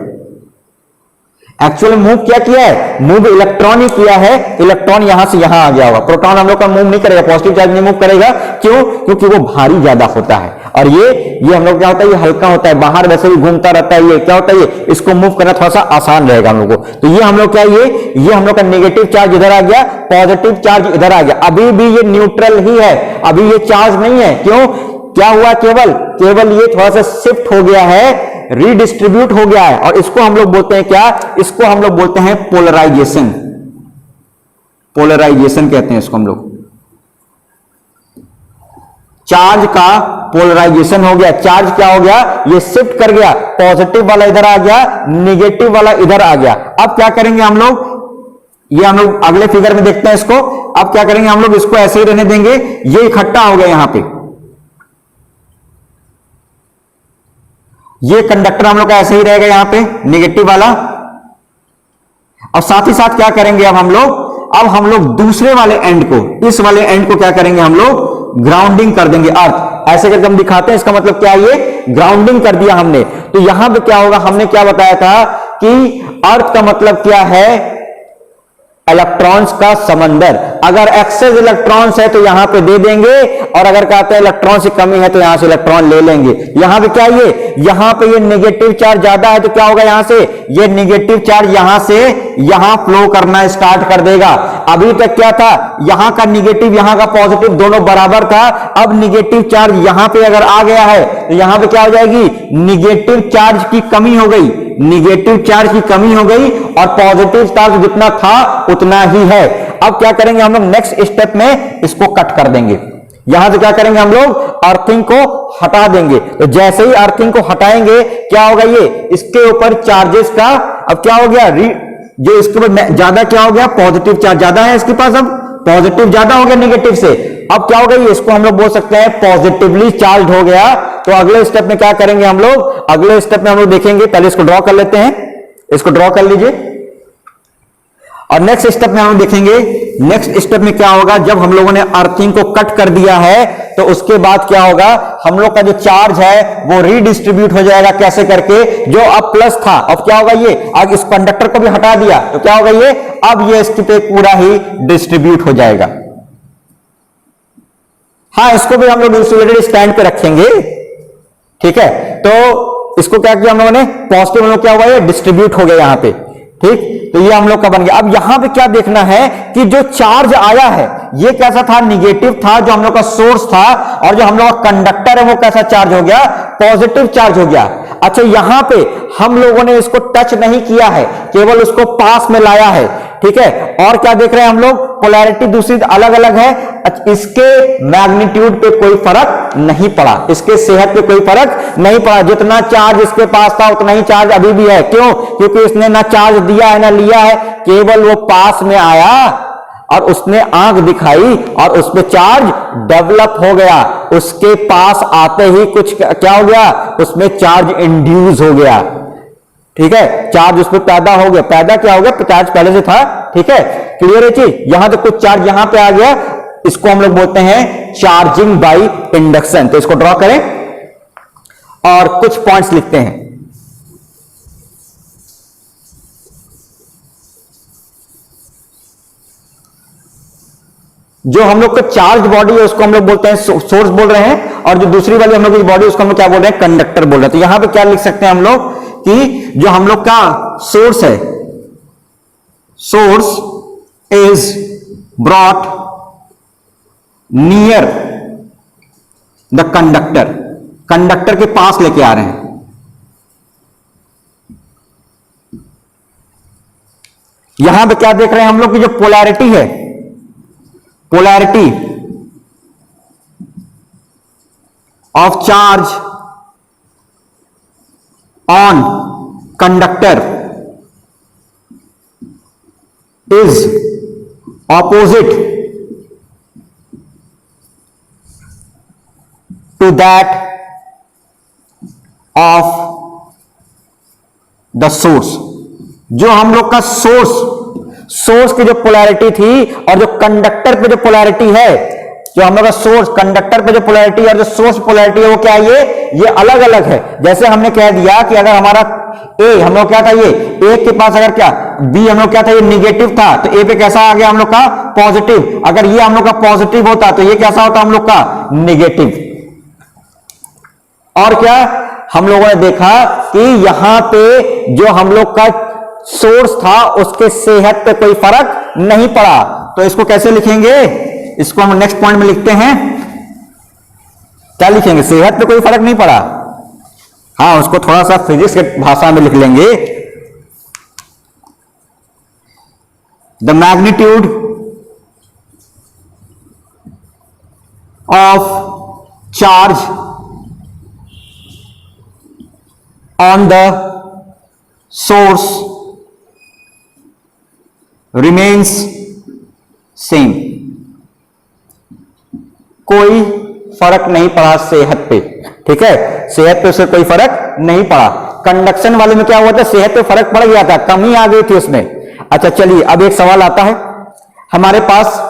एक्चुअली मूव क्या किया है, मूव इलेक्ट्रॉन ही किया है, इलेक्ट्रॉन यहां से यहां आ गया होगा। प्रोटॉन हम लोग का मूव नहीं करेगा, पॉजिटिव चार्ज नहीं मूव करेगा, क्यों, क्योंकि वो भारी ज्यादा होता है। और ये हम लोग क्या होता है, ये हल्का होता है, बाहर वैसे भी घूमता रहता है, ये क्या होता है, ये इसको मूव करना थोड़ा सा आसान रहेगा हम लोग को। तो ये हम लोग क्या, ये हम लोग का नेगेटिव चार्ज इधर आ गया, पॉजिटिव चार्ज इधर आ गया। अभी भी ये न्यूट्रल ही है, अभी ये चार्ज नहीं है। क्यों, क्या हुआ, केवल ये थोड़ा सा शिफ्ट हो गया है, रीडिस्ट्रीब्यूट हो गया है। और इसको हम लोग बोलते हैं क्या, इसको हम लोग बोलते हैं पोलराइजेशन। पोलराइजेशन कहते हैं इसको हम लोग। चार्ज का पोलराइजेशन हो गया। चार्ज क्या हो गया, ये शिफ्ट कर गया, पॉजिटिव वाला इधर आ गया, निगेटिव वाला इधर आ गया। अब क्या करेंगे हम लोग, ये हम लोग अगले फिगर में देखते हैं इसको। अब क्या करेंगे हम लोग, इसको ऐसे ही रहने देंगे, ये इकट्ठा हो गया यहां पे। ये कंडक्टर हम लोग का ऐसे ही रहेगा यहां पे, नेगेटिव वाला। और साथ ही साथ क्या करेंगे अब हम लोग दूसरे वाले एंड को, इस वाले एंड को क्या करेंगे हम लोग, ग्राउंडिंग कर देंगे। अर्थ ऐसे करके हम दिखाते हैं, इसका मतलब क्या है, ये ग्राउंडिंग कर दिया हमने। तो यहां पे क्या होगा, हमने क्या बताया था कि अर्थ का मतलब क्या है, इलेक्ट्रॉन्स का समंदर। अगर एक्सेस इलेक्ट्रॉन्स है तो यहां पे दे देंगे, और अगर कहते हैं इलेक्ट्रॉन की कमी है तो यहां से इलेक्ट्रॉन ले लेंगे। यहां पे क्या, ये यहां पे ये नेगेटिव चार्ज ज्यादा है तो क्या होगा, यहां से ये नेगेटिव चार्ज यहां से यहां फ्लो करना स्टार्ट कर देगा। अभी तक क्या था, यहां का निगेटिव यहां का पॉजिटिव दोनों बराबर था। अब निगेटिव चार्ज यहां पे अगर आ गया है तो यहां पे क्या हो जाएगी, निगेटिव चार्ज की कमी हो गई, निगेटिव चार्ज की कमी हो गई, और पॉजिटिव चार्ज जितना था उतना ही है। अब क्या करेंगे हम लोग, नेक्स्ट स्टेप में इसको कट कर देंगे। यहां से क्या करेंगे हम लोग, अर्थिंग को हटा देंगे। तो जैसे ही अर्थिंग को हटाएंगे क्या होगा, ये इसके ऊपर चार्जेस का अब क्या हो गया, जो इसके ऊपर ज्यादा क्या हो गया, पॉजिटिव चार्ज ज्यादा है इसके पास, अब पॉजिटिव ज्यादा हो गया निगेटिव से। अब क्या हो गया, इसको हम लोग बोल सकते हैं पॉजिटिवली चार्ज हो गया। तो अगले स्टेप में क्या करेंगे हम लोग, अगले स्टेप में हम लोग देखेंगे, पहले इसको ड्रॉ कर लेते हैं, इसको ड्रॉ कर लीजिए। और नेक्स्ट स्टेप में हम देखेंगे, नेक्स्ट स्टेप में क्या होगा, जब हम लोगों ने अर्थिंग को कट कर दिया है तो उसके बाद क्या होगा, हम लोग का जो चार्ज है वो रीडिस्ट्रीब्यूट हो जाएगा। कैसे करके, जो अब प्लस था अब क्या होगा, ये अब इस कंडक्टर को भी हटा दिया तो क्या होगा, ये अब ये इसके पे पूरा ही डिस्ट्रीब्यूट हो जाएगा। हाँ, इसको भी हम लोग इंसुलेटेड स्टैंड पे रखेंगे, ठीक है। तो इसको क्या किया हम लोगों ने, पॉजिटिव हम लोग क्या हुआ, ये डिस्ट्रीब्यूट हो गया यहां पे, ठीक। तो ये हम लोग का बन गया। अब यहां पे क्या देखना है कि जो चार्ज आया है ये कैसा था, निगेटिव था, जो हम लोग का सोर्स था, और जो हम लोग का कंडक्टर है वो कैसा चार्ज हो गया, पॉजिटिव चार्ज हो गया। अच्छा, यहां पे हम लोगों ने इसको टच नहीं किया है, केवल उसको पास में लाया है, ठीक है। और क्या देख रहे हैं हम लोग, पोलैरिटी दूसरी अलग अलग है। इसके मैग्नीट्यूड पे कोई फर्क नहीं पड़ा, इसके सेहत पे कोई फर्क नहीं पड़ा। जितना चार्ज इसके पास था उतना ही चार्ज अभी भी है। क्यों, क्योंकि इसने ना चार्ज दिया है ना लिया है, केवल वो पास में आया और उसने आंख दिखाई और उस पर चार्ज डेवलप हो गया। उसके पास आते ही कुछ क्या हो गया, उसमें चार्ज इंड्यूस हो गया, ठीक है। चार्ज उसमें पैदा हो गया, पैदा क्या हो गया, चार्ज पहले से था, ठीक है। क्लियर है चीज, यहां तो कुछ चार्ज यहां पे आ गया, इसको हम लोग बोलते हैं चार्जिंग बाय इंडक्शन। तो इसको ड्रॉ करें और कुछ पॉइंट्स लिखते हैं। जो हम लोग का चार्ज बॉडी है उसको हम लोग बोलते हैं सोर्स बोल रहे हैं, और जो दूसरी वाली हम लोग की बॉडी उसको हम लोग क्या बोल रहे हैं, कंडक्टर बोल रहे हैं। तो यहां पे क्या लिख सकते हैं हम लोग कि जो हम लोग का सोर्स है, source is brought near the conductor, conductor के पास लेके आ रहे हैं। यहां पे क्या देख रहे हैं हम लोग की जो पोलैरिटी है, polarity of charge on conductor is opposite to that of the source. जो हम लोग का सोर्स की जो पोलैरिटी थी और जो कंडक्टर पे जो पोलैरिटी है, जो हम लोग का सोर्स कंडक्टर पे जो पोलैरिटी और जो सोर्स पोलैरिटी है वो क्या है, ये अलग अलग है। जैसे हमने कह दिया कि अगर हमारा ए हम लोग क्या था, ये ए के पास अगर क्या बी हम लोग क्या था, ये निगेटिव था, तो ए पे कैसा आ गया हम लोग का पॉजिटिव। अगर ये हम लोग का पॉजिटिव होता तो ये कैसा होता हम लोग का नेगेटिव। और क्या हम लोगों ने देखा कि यहां पे जो हम लोग का सोर्स था उसके सेहत पे कोई फर्क नहीं पड़ा। तो इसको कैसे लिखेंगे, इसको हम नेक्स्ट पॉइंट में लिखते हैं, क्या लिखेंगे, सेहत पे कोई फर्क नहीं पड़ा। हाँ, उसको थोड़ा सा फिजिक्स के भाषा में लिख लेंगे, the magnitude of charge on the source remains same. कोई फर्क नहीं पड़ा सेहत पे, ठीक है, सेहत पे उससे कोई फर्क नहीं पड़ा। कंडक्शन वाले में क्या हुआ था, सेहत पे फर्क पड़ गया था, कमी आ गई थी उसमें। अच्छा चलिए, अब एक सवाल आता है हमारे पास,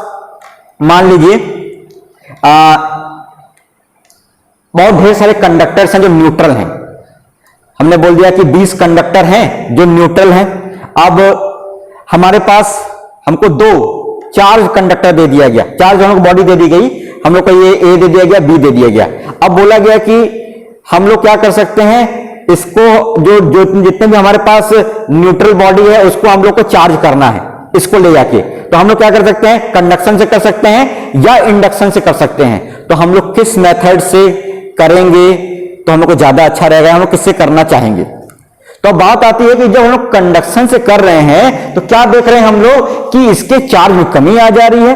मान लीजिए बहुत ढेर सारे कंडक्टर्स हैं जो न्यूट्रल हैं। हमने बोल दिया कि 20 कंडक्टर हैं जो न्यूट्रल हैं। अब हमारे पास हमको 2 चार्ज कंडक्टर दे दिया गया, चार्ज हम लोग बॉडी दे दी गई, हम लोग को ये ए दे दिया गया, बी दे दिया गया। अब बोला गया कि हम लोग क्या कर सकते हैं, इसको जो जितने भी हमारे पास न्यूट्रल बॉडी है उसको हम लोग को चार्ज करना है, इसको ले जाके। तो हम लोग क्या कर सकते हैं, कंडक्शन से कर सकते हैं या इंडक्शन से कर सकते हैं। तो हम लोग किस मेथड से करेंगे तो हम लोग को ज्यादा अच्छा रहेगा, हम लोग किससे करना चाहेंगे। तो बात आती है कि जब हम लोग कंडक्शन से कर रहे हैं तो क्या देख रहे हैं हम लोग कि इसके चार्ज में कमी आ जा रही है,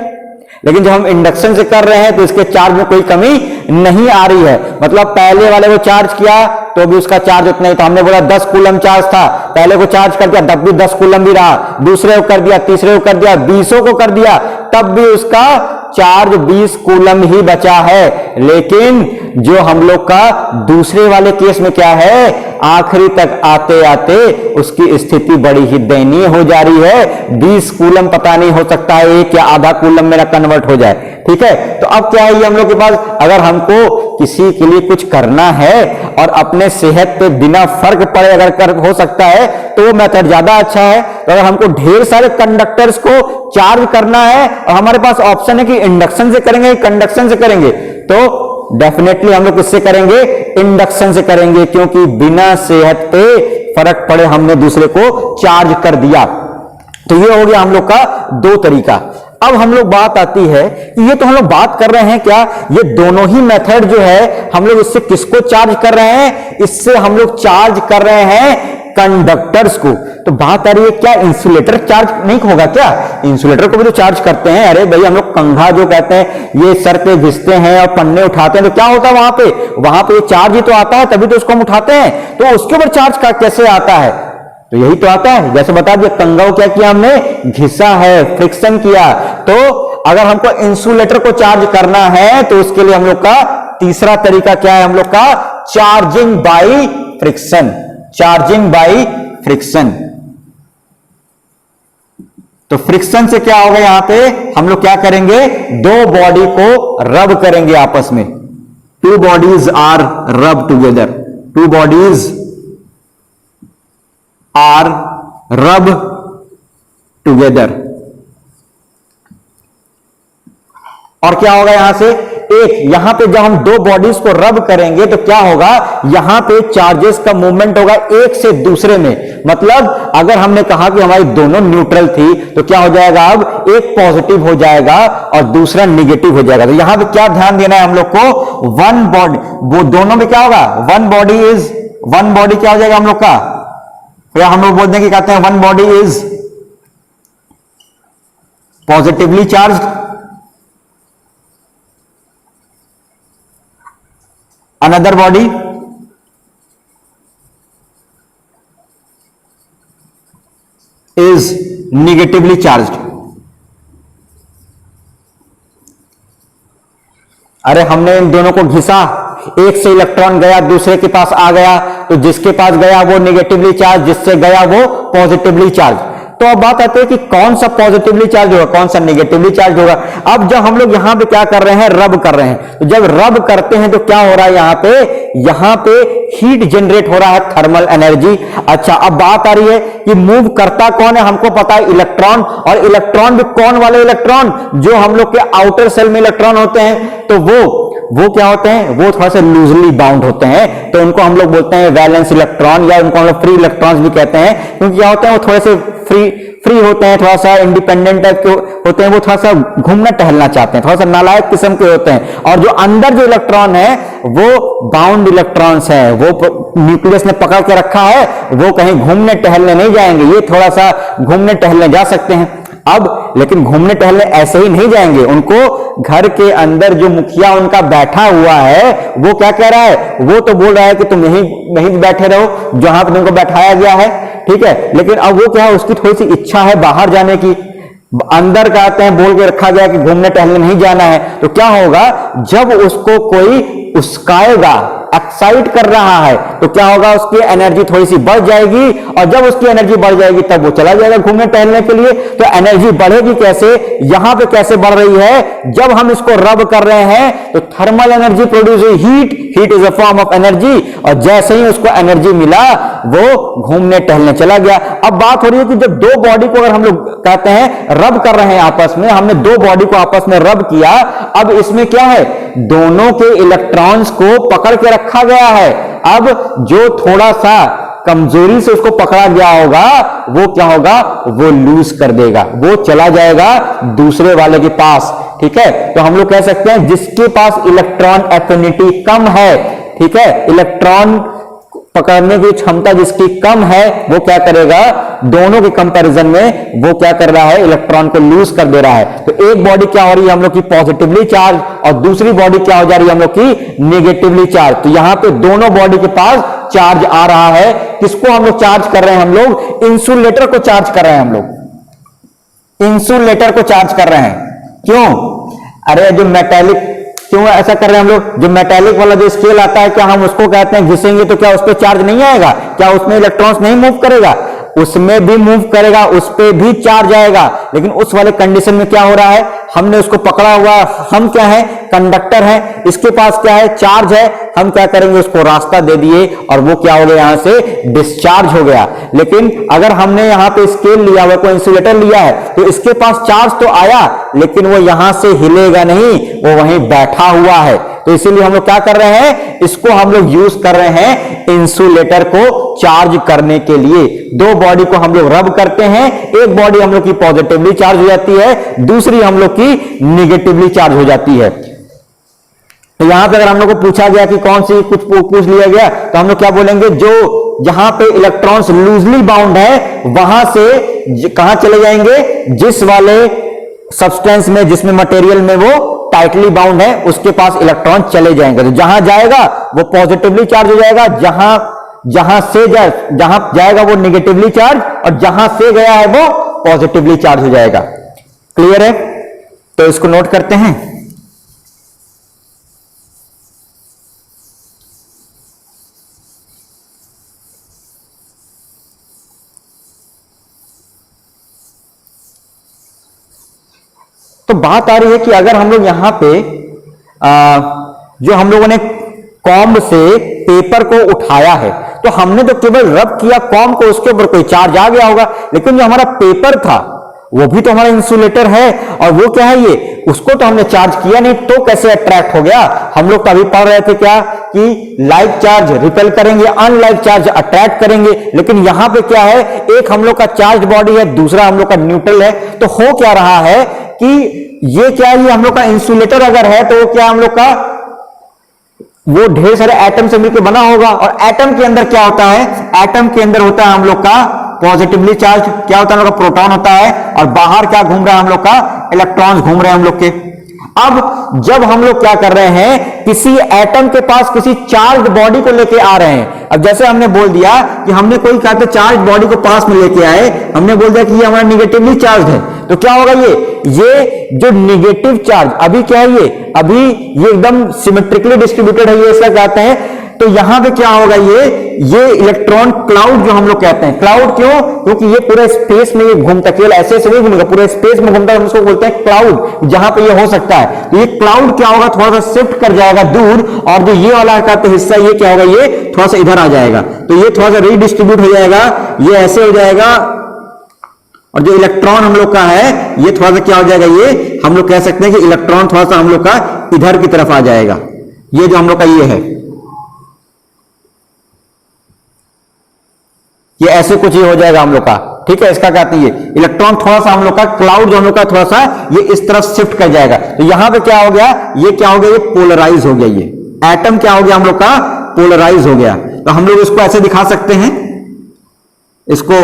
लेकिन जब हम इंडक्शन से कर रहे हैं तो इसके चार्ज में कोई कमी नहीं आ रही है। मतलब पहले वाले को चार्ज किया तो भी उसका चार्ज उतना ही था, हमने बोला 10 कूलम चार्ज था, पहले को चार्ज कर दिया तब भी 10 कूलम भी रहा, दूसरे को कर दिया, तीसरे को कर दिया, 20 को कर दिया तब भी उसका चार्ज 20 कूलम ही बचा है। लेकिन जो हम लोग का दूसरे वाले केस में क्या है, आखिरी तक आते आते उसकी स्थिति बड़ी ही दयनीय हो जा रही है। 20 कूलम पता नहीं, हो सकता है 1 या आधा कूलम मेरा कन्वर्ट हो जाए, ठीक है। तो अब क्या है, ये हम लोग के पास अगर हमको किसी के लिए कुछ करना है और अपने सेहत पे बिना फर्क पड़े अगर कर हो सकता है तो वो मेथड ज्यादा अच्छा है। तो अगर हमको ढेर सारे कंडक्टर्स को चार्ज करना है और हमारे पास ऑप्शन है कि इंडक्शन से करेंगे कंडक्शन से करेंगे, तो डेफिनेटली हम लोग किससे करेंगे, इंडक्शन से करेंगे, क्योंकि बिना सेहत पे फर्क पड़े हमने दूसरे को चार्ज कर दिया। तो ये हो गया हम लोग का 2 तरीका। अब हम लोग बात आती है कि ये तो हम लोग बात कर रहे हैं क्या, ये दोनों ही मेथड जो है हम लोग इससे किसको चार्ज कर रहे हैं, इससे हम लोग चार्ज कर रहे हैं कंडक्टर्स को। तो बात आ रही है क्या इंसुलेटर चार्ज नहीं होगा क्या, इंसुलेटर को भी तो चार्ज करते हैं। अरे भाई हम लोग कंघा जो कहते हैं ये सर पे घिसते हैं और पन्ने उठाते हैं, तो क्या होता है वहां पे चार्ज ही तो आता है, तभी तो उसको हम उठाते हैं। तो उसके ऊपर चार्ज का कैसे आता है, तो यही तो आता है, जैसे बता दिया कंघा को क्या किया हमने, घिसा है, फ्रिक्शन किया। तो अगर हमको इंसुलेटर को चार्ज करना है तो उसके लिए हम लोग का तीसरा तरीका क्या है, हम लोग का charging by friction, charging by friction. तो फ्रिक्शन से क्या होगा, यहां पे हम लोग क्या करेंगे, 2 बॉडी को रब करेंगे आपस में, 2 बॉडीज आर रब टुगेदर, 2 बॉडीज आर रब टुगेदर। और क्या होगा यहां से, यहां पे जब हम 2 बॉडीज को रब करेंगे तो क्या होगा, यहां पे चार्जेस का मूवमेंट होगा एक से दूसरे में। मतलब अगर हमने कहा कि हमारी दोनों न्यूट्रल थी तो क्या हो जाएगा, अब एक पॉजिटिव हो जाएगा और दूसरा निगेटिव हो जाएगा। तो यहां पे क्या ध्यान देना है हम लोग को, 1 बॉडी, वो दोनों में क्या होगा, 1 बॉडी क्या हो जाएगा हम लोग का, या हम लोग बोलते हैं कि कहते हैं 1 body is positively charge, another body is negatively charged. अरे हमने इन दोनों को घिसा, एक से इलेक्ट्रॉन गया दूसरे के पास आ गया, तो जिसके पास गया वो नेगेटिवली चार्ज, जिससे गया वो पॉजिटिवली चार्ज। तो अब बात आती है कि कौन सा पॉजिटिवली चार्ज होगा, कौन सा नेगेटिवली चार्ज होगा। अब जब हम लोग यहां पे क्या कर रहे हैं, रब कर रहे हैं, तो जब रब करते हैं तो क्या हो रहा है, यहां पे हीट जनरेट हो रहा है, थर्मल एनर्जी। अच्छा, अब बात आ रही है कि मूव करता कौन है, हमको पता है इलेक्ट्रॉन, और इलेक्ट्रॉन भी कौन वाले इलेक्ट्रॉन, जो हम लोग के आउटर सेल में इलेक्ट्रॉन होते हैं, तो वो क्या होते हैं, वो थोड़ा सा लूजली बाउंड होते हैं, तो उनको हम लोग बोलते हैं वैलेंस इलेक्ट्रॉन, या उनको हम लोग फ्री इलेक्ट्रॉन्स भी कहते हैं, क्योंकि क्या होते हैं, वो थोड़े से फ्री होते हैं, थोड़ा सा इंडिपेंडेंट टाइप के होते हैं, वो थोड़ा सा घूमना टहलना चाहते हैं, थोड़ा सा नालायक किस्म के होते हैं। और जो अंदर जो इलेक्ट्रॉन है वो बाउंड इलेक्ट्रॉन्स है, वो न्यूक्लियस ने पकड़ के रखा है, वो कहीं घूमने टहलने नहीं जाएंगे, ये थोड़ा सा घूमने टहलने जा सकते हैं। अब लेकिन घूमने टहलने ऐसे ही नहीं जाएंगे, उनको घर के अंदर जो मुखिया उनका बैठा हुआ है वो क्या कह रहा है, वो तो बोल रहा है कि तुम यहीं बैठे रहो जहां पर तुमको बैठाया गया है, ठीक है। लेकिन अब वो क्या है, उसकी थोड़ी सी इच्छा है बाहर जाने की, अंदर का आते हैं, बोल के रखा गया कि घूमने टहलने नहीं जाना है, तो क्या होगा, जब उसको कोई उस्काएगा, एक्साइट कर रहा है, तो क्या होगा, उसकी एनर्जी थोड़ी सी बढ़ जाएगी, और जब उसकी एनर्जी बढ़ जाएगी तब वो चला जाएगा घूमने टहलने के लिए। तो एनर्जी बढ़ेगी कैसे, यहां पे कैसे बढ़ रही है, जब हम इसको रब कर रहे हैं तो thermal energy produce, heat is a form of energy, और जैसे ही उसको एनर्जी मिला वो घूमने टहलने चला गया। अब बात हो रही है कि जब दो बॉडी को अगर हम लोग कहते हैं रब कर रहे हैं आपस में, हमने दो बॉडी को आपस में रब किया, अब इसमें क्या है, दोनों के इलेक्ट्रॉन्स को पकड़ के रखा गया है। अब जो थोड़ा सा कमजोरी से उसको पकड़ा गया होगा वो क्या होगा, वो लूज कर देगा, वो चला जाएगा दूसरे वाले के पास, ठीक है। तो हम लोग कह सकते हैं जिसके पास इलेक्ट्रॉन एफिनिटी कम है, ठीक है, इलेक्ट्रॉन पकड़ने की क्षमता जिसकी कम है, वो क्या करेगा, दोनों के कंपैरिजन में वो क्या कर रहा है, इलेक्ट्रॉन को लूज कर दे रहा है। तो एक बॉडी क्या हो रही है हम लोग की पॉजिटिवली चार्ज, और दूसरी बॉडी क्या हो जा रही है हम लोग की नेगेटिवली चार्ज। तो यहां पे दोनों बॉडी के पास चार्ज आ रहा है। किसको हम लोग चार्ज कर रहे हैं, हम लोग इंसुलेटर को चार्ज कर रहे हैं, हम लोग इंसुलेटर को चार्ज कर रहे हैं। क्यों, अरे जो मेटेलिक, क्यों ऐसा कर रहे हैं हम लोग, जो मेटेलिक वाला जो स्केल आता है, क्या हम उसको कहते हैं घिसेंगे तो क्या उस पर चार्ज नहीं आएगा, क्या उसमें इलेक्ट्रॉन्स नहीं मूव करेगा, उसमें भी मूव करेगा, उस पर भी चार्ज आएगा। लेकिन उस वाले कंडीशन में क्या हो रहा है, हमने उसको पकड़ा हुआ, हम क्या है, कंडक्टर है, इसके पास क्या है, चार्ज है, हम क्या करेंगे, उसको रास्ता दे दिए और वो क्या हो गया, यहां से डिस्चार्ज हो गया। लेकिन अगर हमने यहां पे स्केल लिया हुआ, कोई इंसुलेटर लिया है, तो इसके पास चार्ज तो आया, लेकिन वो यहां से हिलेगा नहीं, वो वहीं बैठा हुआ है। तो इसीलिए हम लोग क्या कर रहे हैं, इसको हम लोग यूज कर रहे हैं इंसुलेटर को चार्ज करने के लिए। दो बॉडी को हम लोग रब करते हैं, एक बॉडी हम लोग की पॉजिटिवली चार्ज हो जाती है, दूसरी हम लोग की निगेटिवली चार्ज हो जाती है। तो यहां पे अगर हम लोग को पूछा गया कि कौन सी, कुछ पूछ लिया गया, तो हम लोग क्या बोलेंगे, जो जहां पे इलेक्ट्रॉन्स लूजली बाउंड है वहां से कहां चले जाएंगे, जिस वाले सब्सटेंस में, जिसमें मटेरियल में वो टाइटली बाउंड है, उसके पास इलेक्ट्रॉन चले जाएंगे। तो जहां जाएगा वो पॉजिटिवली चार्ज हो जाएगा, जहां जाएगा वो निगेटिवली चार्ज, और जहां से गया है वो पॉजिटिवली चार्ज हो जाएगा। क्लियर है, तो इसको नोट करते हैं। तो बात आ रही है कि अगर हम लोग यहां पे जो हम लोगों ने कॉम्ब से पेपर को उठाया है, तो हमने तो केवल रब किया कॉम्ब को, उसके ऊपर कोई चार्ज आ गया होगा, लेकिन जो हमारा पेपर था वो भी तो हमारा इंसुलेटर है, और वो क्या है, ये उसको तो हमने चार्ज किया नहीं, तो कैसे अट्रैक्ट हो गया। हम लोग तो अभी पढ़ रहे थे क्या, कि लाइक चार्ज रिपेल करेंगे, अनलाइक चार्ज अट्रैक्ट करेंगे। लेकिन यहां पे क्या है, एक हम लोग का चार्ज बॉडी है, दूसरा हम लोग का न्यूट्रल है। तो हो क्या रहा है कि ये क्या है, ये हम लोग का इंसुलेटर अगर है, तो क्या हम लोग का वो ढेर सारे एटम से मिलकर बना होगा, और एटम के अंदर क्या होता है, एटम के अंदर होता है हम लोग का पॉजिटिवली चार्ज, क्या होता है हम लोग का प्रोटॉन होता है, और बाहर क्या घूम रहा है हम लोग का, इलेक्ट्रॉन्स घूम रहे हैं हम लोग के। अब जब हम लोग क्या कर रहे हैं, किसी एटम के पास किसी चार्ज बॉडी को लेके आ रहे हैं। अब जैसे हमने बोल दिया कि हमने कोई कहा तो चार्ज बॉडी को पास में लेके आए, हमने बोल दिया कि ये हमारा निगेटिवली चार्ज है, तो क्या होगा, ये जो निगेटिव चार्ज अभी क्या है, ये अभी ये एकदम सिमेट्रिकली डिस्ट्रीब्यूटेड है, ये इसका कहते हैं तो यहां पे क्या होगा, ये इलेक्ट्रॉन क्लाउड जो हम लोग कहते हैं, क्लाउड क्यों, क्योंकि ये पूरे स्पेस में ये घूमता, केवल ऐसे नहीं घूमेगा, पूरे स्पेस में घूमता है, हम उसको बोलते हैं क्लाउड, जहां पे ये हो सकता है। तो ये क्लाउड क्या होगा, थोड़ा सा शिफ्ट कर जाएगा दूर, और जो ये वाला का हिस्सा ये क्या होगा, ये थोड़ा सा इधर आ जाएगा, तो ये थोड़ा सा रीडिस्ट्रीब्यूट हो जाएगा, ये ऐसे हो जाएगा, और जो इलेक्ट्रॉन हम लोग का है ये थोड़ा सा क्या हो जाएगा, ये हम लोग कह सकते हैं कि इलेक्ट्रॉन थोड़ा सा हम लोग का इधर की तरफ आ जाएगा, ये जो हम लोग का ये है, ये ऐसे कुछ ये हो जाएगा हम लोग का, ठीक है। इसका कहते हैं ये इलेक्ट्रॉन थोड़ा सा हम लोग का क्लाउड जो हम लोग का थोड़ा सा ये इस तरफ शिफ्ट कर जाएगा, तो यहां पे क्या हो गया, ये क्या हो गया, ये पोलराइज हो गया, ये एटम क्या हो गया हम लोग का, पोलराइज हो गया। तो हम लोग इसको ऐसे दिखा सकते हैं, इसको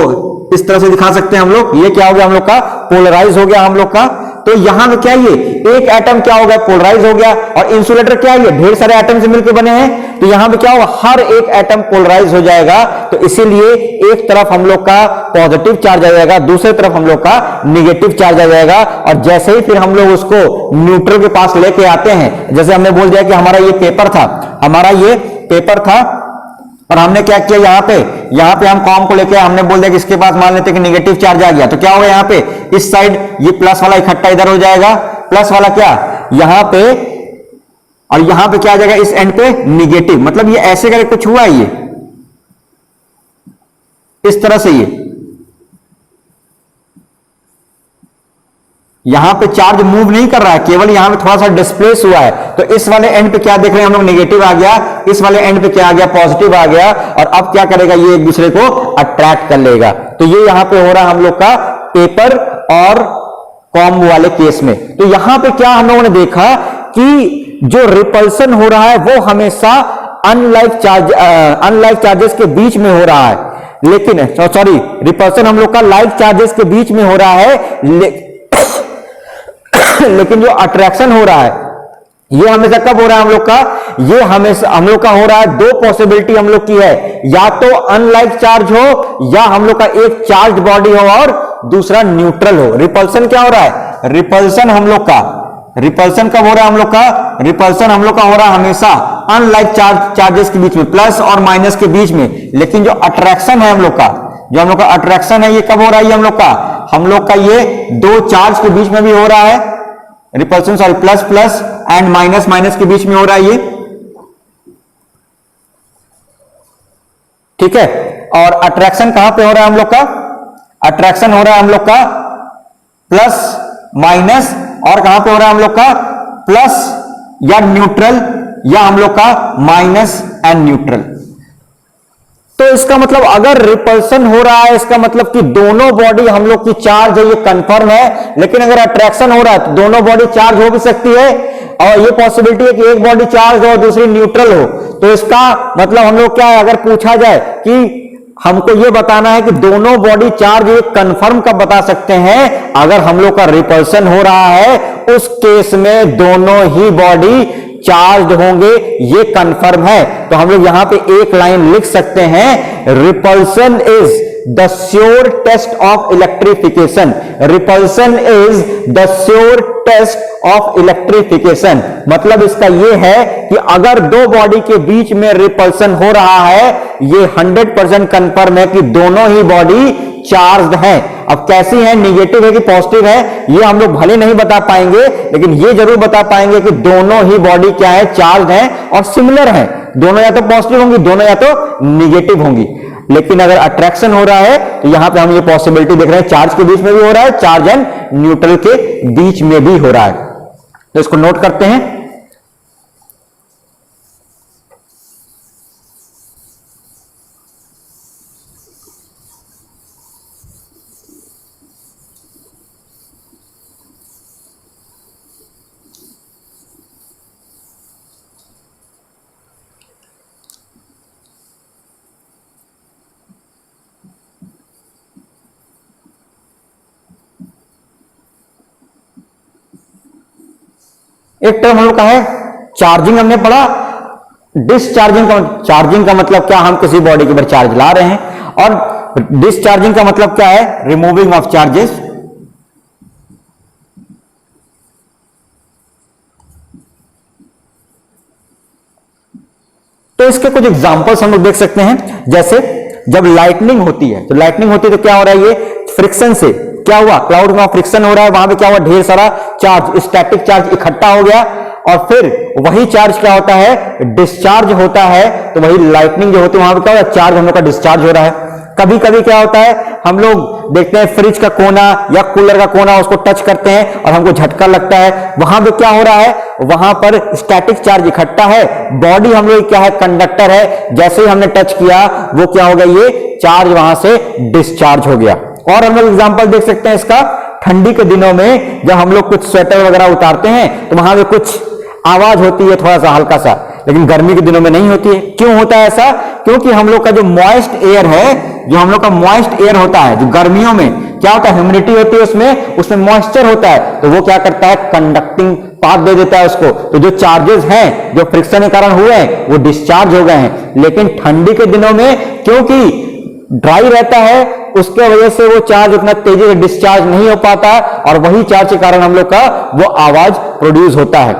इस तरह से दिखा सकते हैं हम लोग, ये क्या हो गया हम लोग का, पोलराइज हो गया हम लोग का। तो यहां में क्या, ये एक एटम क्या हो गया, पोलराइज हो गया, और इंसुलेटर क्या है, ये ढेर सारे एटम से मिलकर बने हैं, तो यहां पे क्या होगा, हर एक एटम पोलराइज हो जाएगा, तो इसीलिए एक तरफ हम लोग का पॉजिटिव चार्ज आ जाएगा, दूसरी तरफ हम लोग का निगेटिव चार्ज आ जाएगा, और जैसे ही फिर हम लोग उसको न्यूट्रल के पास लेके आते हैं, जैसे हमने बोल दिया कि हमारा ये पेपर था, हमारा ये पेपर था, और हमने क्या किया, यहां पे हम कॉम को लेके हमने बोल दिया कि इसके पास मान लेते हैं कि नेगेटिव चार्ज आ गया, तो क्या होगा, यहां पे इस साइड ये प्लस वाला इकट्ठा इधर हो जाएगा, प्लस वाला क्या यहां पे, और यहां पे क्या आ जाएगा, इस एंड पे निगेटिव, मतलब ये ऐसे करके कुछ हुआ है, ये इस तरह से, ये यहां पे चार्ज मूव नहीं कर रहा है, केवल यहां पे थोड़ा सा डिस्प्लेस हुआ है, तो इस वाले एंड पे क्या देख रहे हैं हम लोग, नेगेटिव आ गया, इस वाले एंड पे क्या आ गया, पॉजिटिव आ गया, और अब क्या करेगा, ये एक दूसरे को अट्रैक्ट कर लेगा। तो ये यहां पे हो रहा है हम लोग का पेपर और कॉम वाले केस में। तो यहां पे क्या हम लोगों ने देखा कि जो रिपल्सन हो रहा है वो हमेशा अनलाइक चार्जेस के बीच में हो रहा है, लेकिन सॉरी, रिपल्सन हम लोग का लाइक चार्जेस के बीच में हो रहा है, लेकिन जो अट्रैक्शन हो रहा है ये हमेशा कब हो रहा है हम लोग का, ये हमेशा हम लोग का हो रहा है, दो पॉसिबिलिटी हम लोग की है, या तो अनलाइक चार्ज हो, या हम लोग का एक चार्ज बॉडी हो और दूसरा न्यूट्रल हो। रिपल्सन क्या हो रहा है, रिपल्सन हम लोग का, रिपल्सन कब हो रहा है हम लोग का, रिपल्सन हम लोग का हो रहा है हमेशा अनलाइक चार्जेस के बीच में, प्लस और माइनस के बीच में, लेकिन जो अट्रैक्शन है हम लोग का, जो हम लोग का अट्रैक्शन है ये कब हो रहा है, हम लोग का ये दो चार्ज के बीच में भी हो रहा है, repulsion sorry plus plus and minus minus के बीच में हो रहा है ये, ठीक है। और अट्रैक्शन कहां पे हो रहा है हम लोग का, अट्रैक्शन हो रहा है हम लोग का प्लस माइनस, और कहां पे हो रहा है हम लोग का प्लस या न्यूट्रल, या हम लोग का माइनस एंड न्यूट्रल। तो इसका मतलब अगर रिपल्सन हो रहा है, इसका मतलब कि दोनों बॉडी हम लोग की चार्ज है, ये कंफर्म है, लेकिन अगर अट्रैक्शन हो रहा है तो दोनों बॉडी चार्ज हो भी सकती है, और ये पॉसिबिलिटी है कि एक बॉडी चार्ज हो और दूसरी न्यूट्रल हो। तो इसका मतलब हम लोग क्या है, अगर पूछा जाए कि हमको ये बताना है कि दोनों बॉडी चार्ज, ये कंफर्म कब बता सकते हैं, अगर हम लोग का रिपल्सन हो रहा है, उस केस में दोनों ही बॉडी चार्ज होंगे, ये कंफर्म है। तो हम लोग यहां पे एक लाइन लिख सकते हैं, repulsion is the sure test of electrification, repulsion is the sure test of electrification. मतलब इसका यह है कि अगर दो बॉडी के बीच में रिपल्सन हो रहा है, ये 100% कंफर्म है कि दोनों ही बॉडी चार्ज है। अब कैसी है, निगेटिव है कि पॉजिटिव है, ये हम लोग भले नहीं बता पाएंगे, लेकिन ये जरूर बता पाएंगे कि दोनों ही बॉडी क्या है, चार्ज है और सिमिलर है, दोनों या तो पॉजिटिव होंगी, दोनों या तो निगेटिव होंगी। लेकिन अगर अट्रैक्शन हो रहा है तो यहां पे हम ये पॉसिबिलिटी देख रहे हैं, चार्ज के बीच में भी हो रहा है, चार्ज एंड न्यूट्रल के बीच में भी हो रहा है। तो इसको नोट करते हैं। एक टर्म हम लोग का है चार्जिंग, हमने पढ़ा डिस्चार्जिंग का, चार्जिंग का मतलब क्या, हम किसी बॉडी के ऊपर चार्ज ला रहे हैं, और डिस्चार्जिंग का मतलब क्या है, रिमूविंग ऑफ चार्जेस। तो इसके कुछ एग्जांपल्स हम लोग देख सकते हैं। जैसे जब लाइटनिंग होती है, तो लाइटनिंग होती है तो क्या हो रहा है, ये फ्रिक्शन से क्या हुआ, क्लाउड में फ्रिक्शन हो रहा है, वहां पे क्या हुआ, ढेर सारा चार्ज, स्टैटिक चार्ज इकट्ठा हो गया, और फिर वही चार्ज क्या होता है, डिस्चार्ज होता है। तो वही लाइटनिंग जो होती है वहां पे क्या होता है, चार्ज हम लोग का डिस्चार्ज हो रहा है। कभी कभी क्या होता है, हम लोग देखते हैं फ्रिज का कोना या कूलर का कोना, उसको टच करते हैं और हमको झटका लगता है, वहां पे क्या हो रहा है, वहां पर स्टैटिक चार्ज इकट्ठा है, बॉडी हम लोग क्या है, कंडक्टर है, जैसे ही हमने टच किया वो क्या हो गया, ये चार्ज वहां से डिस्चार्ज हो गया। और हम लोग एग्जांपल देख सकते हैं इसका, ठंडी के दिनों में जब हम लोग कुछ स्वेटर वगैरह उतारते हैं तो वहां पे कुछ आवाज होती है थोड़ा सा हल्का सा, लेकिन गर्मी के दिनों में नहीं होती है। क्यों होता है ऐसा, क्योंकि हम लोग का जो मॉइस्ट एयर है, जो हम लोग का मॉइस्ट एयर होता है, जो गर्मियों में क्या होता है, ह्यूमिडिटी होती है, उसमें मॉइस्चर होता है, तो वो क्या करता है, कंडक्टिंग पाथ दे देता है उसको। तो जो चार्जेस हैं जो फ्रिक्शन के कारण हुए हैं वो डिस्चार्ज हो गए हैं। लेकिन ठंडी के दिनों में क्योंकि ड्राई रहता है, उसके वजह से वो चार्ज उतना तेजी से डिस्चार्ज नहीं हो पाता, और वही चार्ज के कारण हम लोग का वो आवाज प्रोड्यूस होता है।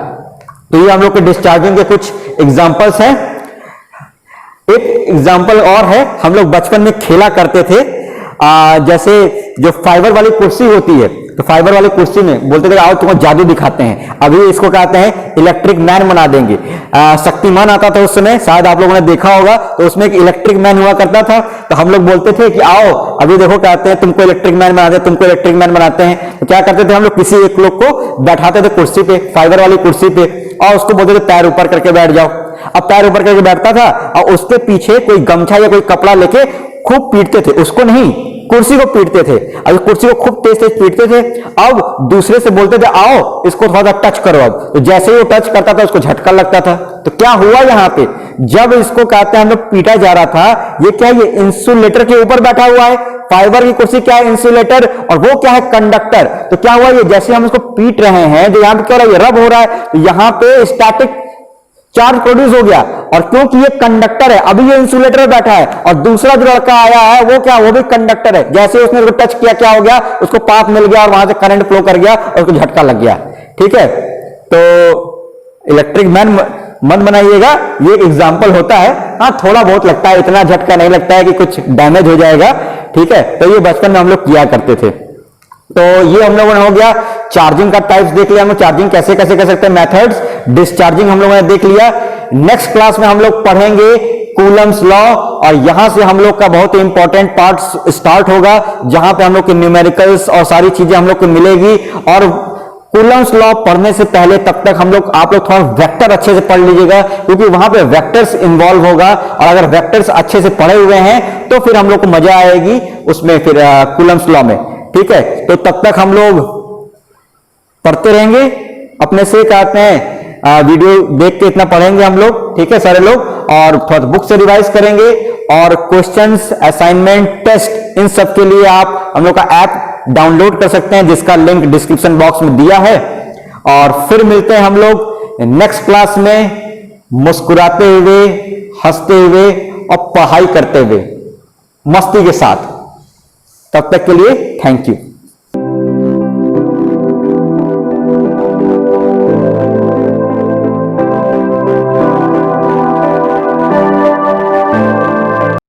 तो ये हम लोग के डिस्चार्जिंग के कुछ एग्जांपल्स हैं। एक एग्जांपल और है, हम लोग बचपन में खेला करते थे, जैसे जो फाइबर वाली कुर्सी होती है, तो फाइबर वाली कुर्सी में बोलते थे आओ तुमको जादू दिखाते हैं, अभी इसको कहते हैं इलेक्ट्रिक मैन बना देंगे। शक्तिमान आता था उस समय, शायद आप लोगों ने देखा होगा, तो उसमें एक इलेक्ट्रिक मैन हुआ करता था, तो हम लोग बोलते थे कि आओ अभी देखो कहते हैं तुमको इलेक्ट्रिक मैन बनाते हैं, तुमको इलेक्ट्रिक मैन बनाते हैं। तो क्या करते थे, हम लोग किसी एक लोग को बैठाते थे कुर्सी पे, फाइबर वाली कुर्सी पे, और उसको बोलते थे पैर ऊपर करके बैठ जाओ। अब पैर ऊपर करके बैठता था और उसके पीछे कोई गमछा या कोई कपड़ा लेके खूब पीटते थे, उसको नहीं, कुर्सी को पीटते थे। अब कुर्सी को खूब तेज तेज पीटते थे। अब दूसरे से बोलते थे आओ इसको थोड़ा सा टच करो। अब तो जैसे ही वो टच करता था उसको झटका लगता था। तो क्या हुआ यहाँ पे, जब इसको कहते हैं हम लोग पीटा जा रहा था, ये क्या, ये इंसुलेटर के ऊपर बैठा हुआ है, फाइबर की कुर्सी क्या है, इंसुलेटर, और वो क्या है, कंडक्टर। तो क्या हुआ, ये जैसे हम इसको पीट रहे हैं, जो यहाँ पे क्या हो रहा है, ये रब हो रहा है, तो यहाँ पे स्टैटिक चार्ज प्रोड्यूस हो गया। और क्योंकि ये कंडक्टर है, अभी ये इंसुलेटर में बैठा है, और दूसरा जो लड़का आया है वो क्या, वो भी कंडक्टर है, जैसे उसने उसको टच किया क्या हो गया, उसको पाथ मिल गया और वहां से करंट फ्लो कर गया और उसको झटका लग गया। ठीक है, तो इलेक्ट्रिक मैन मत बनाइएगा, ये एग्जाम्पल होता है। हाँ थोड़ा बहुत लगता है, इतना झटका नहीं लगता है कि कुछ डैमेज हो जाएगा। ठीक है, तो ये बचपन में हम लोग किया करते थे। तो ये हम लोगों ने हो गया चार्जिंग का टाइप्स देख लिया, हम लोग चार्जिंग कैसे कैसे कर सकते हैं, मेथड्स। डिस्चार्जिंग हम लोगों ने देख लिया। नेक्स्ट क्लास में हम लोग पढ़ेंगे कूलम्स लॉ, और यहां से हम लोग का बहुत ही इंपॉर्टेंट पार्ट स्टार्ट होगा, जहां पे हम लोग के न्यूमेरिकल्स और सारी चीजें हम लोग को मिलेगी। और कूलम्स लॉ पढ़ने से पहले तब तक आप लोग थोड़ा वेक्टर अच्छे से पढ़ लीजिएगा, क्योंकि वहां पे वेक्टर्स इन्वॉल्व होगा, और अगर वेक्टर्स अच्छे से पढ़े हुए हैं तो फिर हम लोग को मजा आएगी उसमें, फिर कूलम्स लॉ में। ठीक है, तो तब तक हम लोग पढ़ते रहेंगे, अपने से कहते हैं वीडियो देख के इतना पढ़ेंगे हम लोग। ठीक है सारे लोग, और थोड़ा बुक से रिवाइज करेंगे, और क्वेश्चंस, असाइनमेंट, टेस्ट, इन सब के लिए आप हम लोग का ऐप डाउनलोड कर सकते हैं, जिसका लिंक डिस्क्रिप्शन बॉक्स में दिया है। और फिर मिलते हैं हम लोग नेक्स्ट क्लास में, मुस्कुराते हुए, हंसते हुए और पढ़ाई करते हुए, मस्ती के साथ। तब तक के लिए थैंक यू।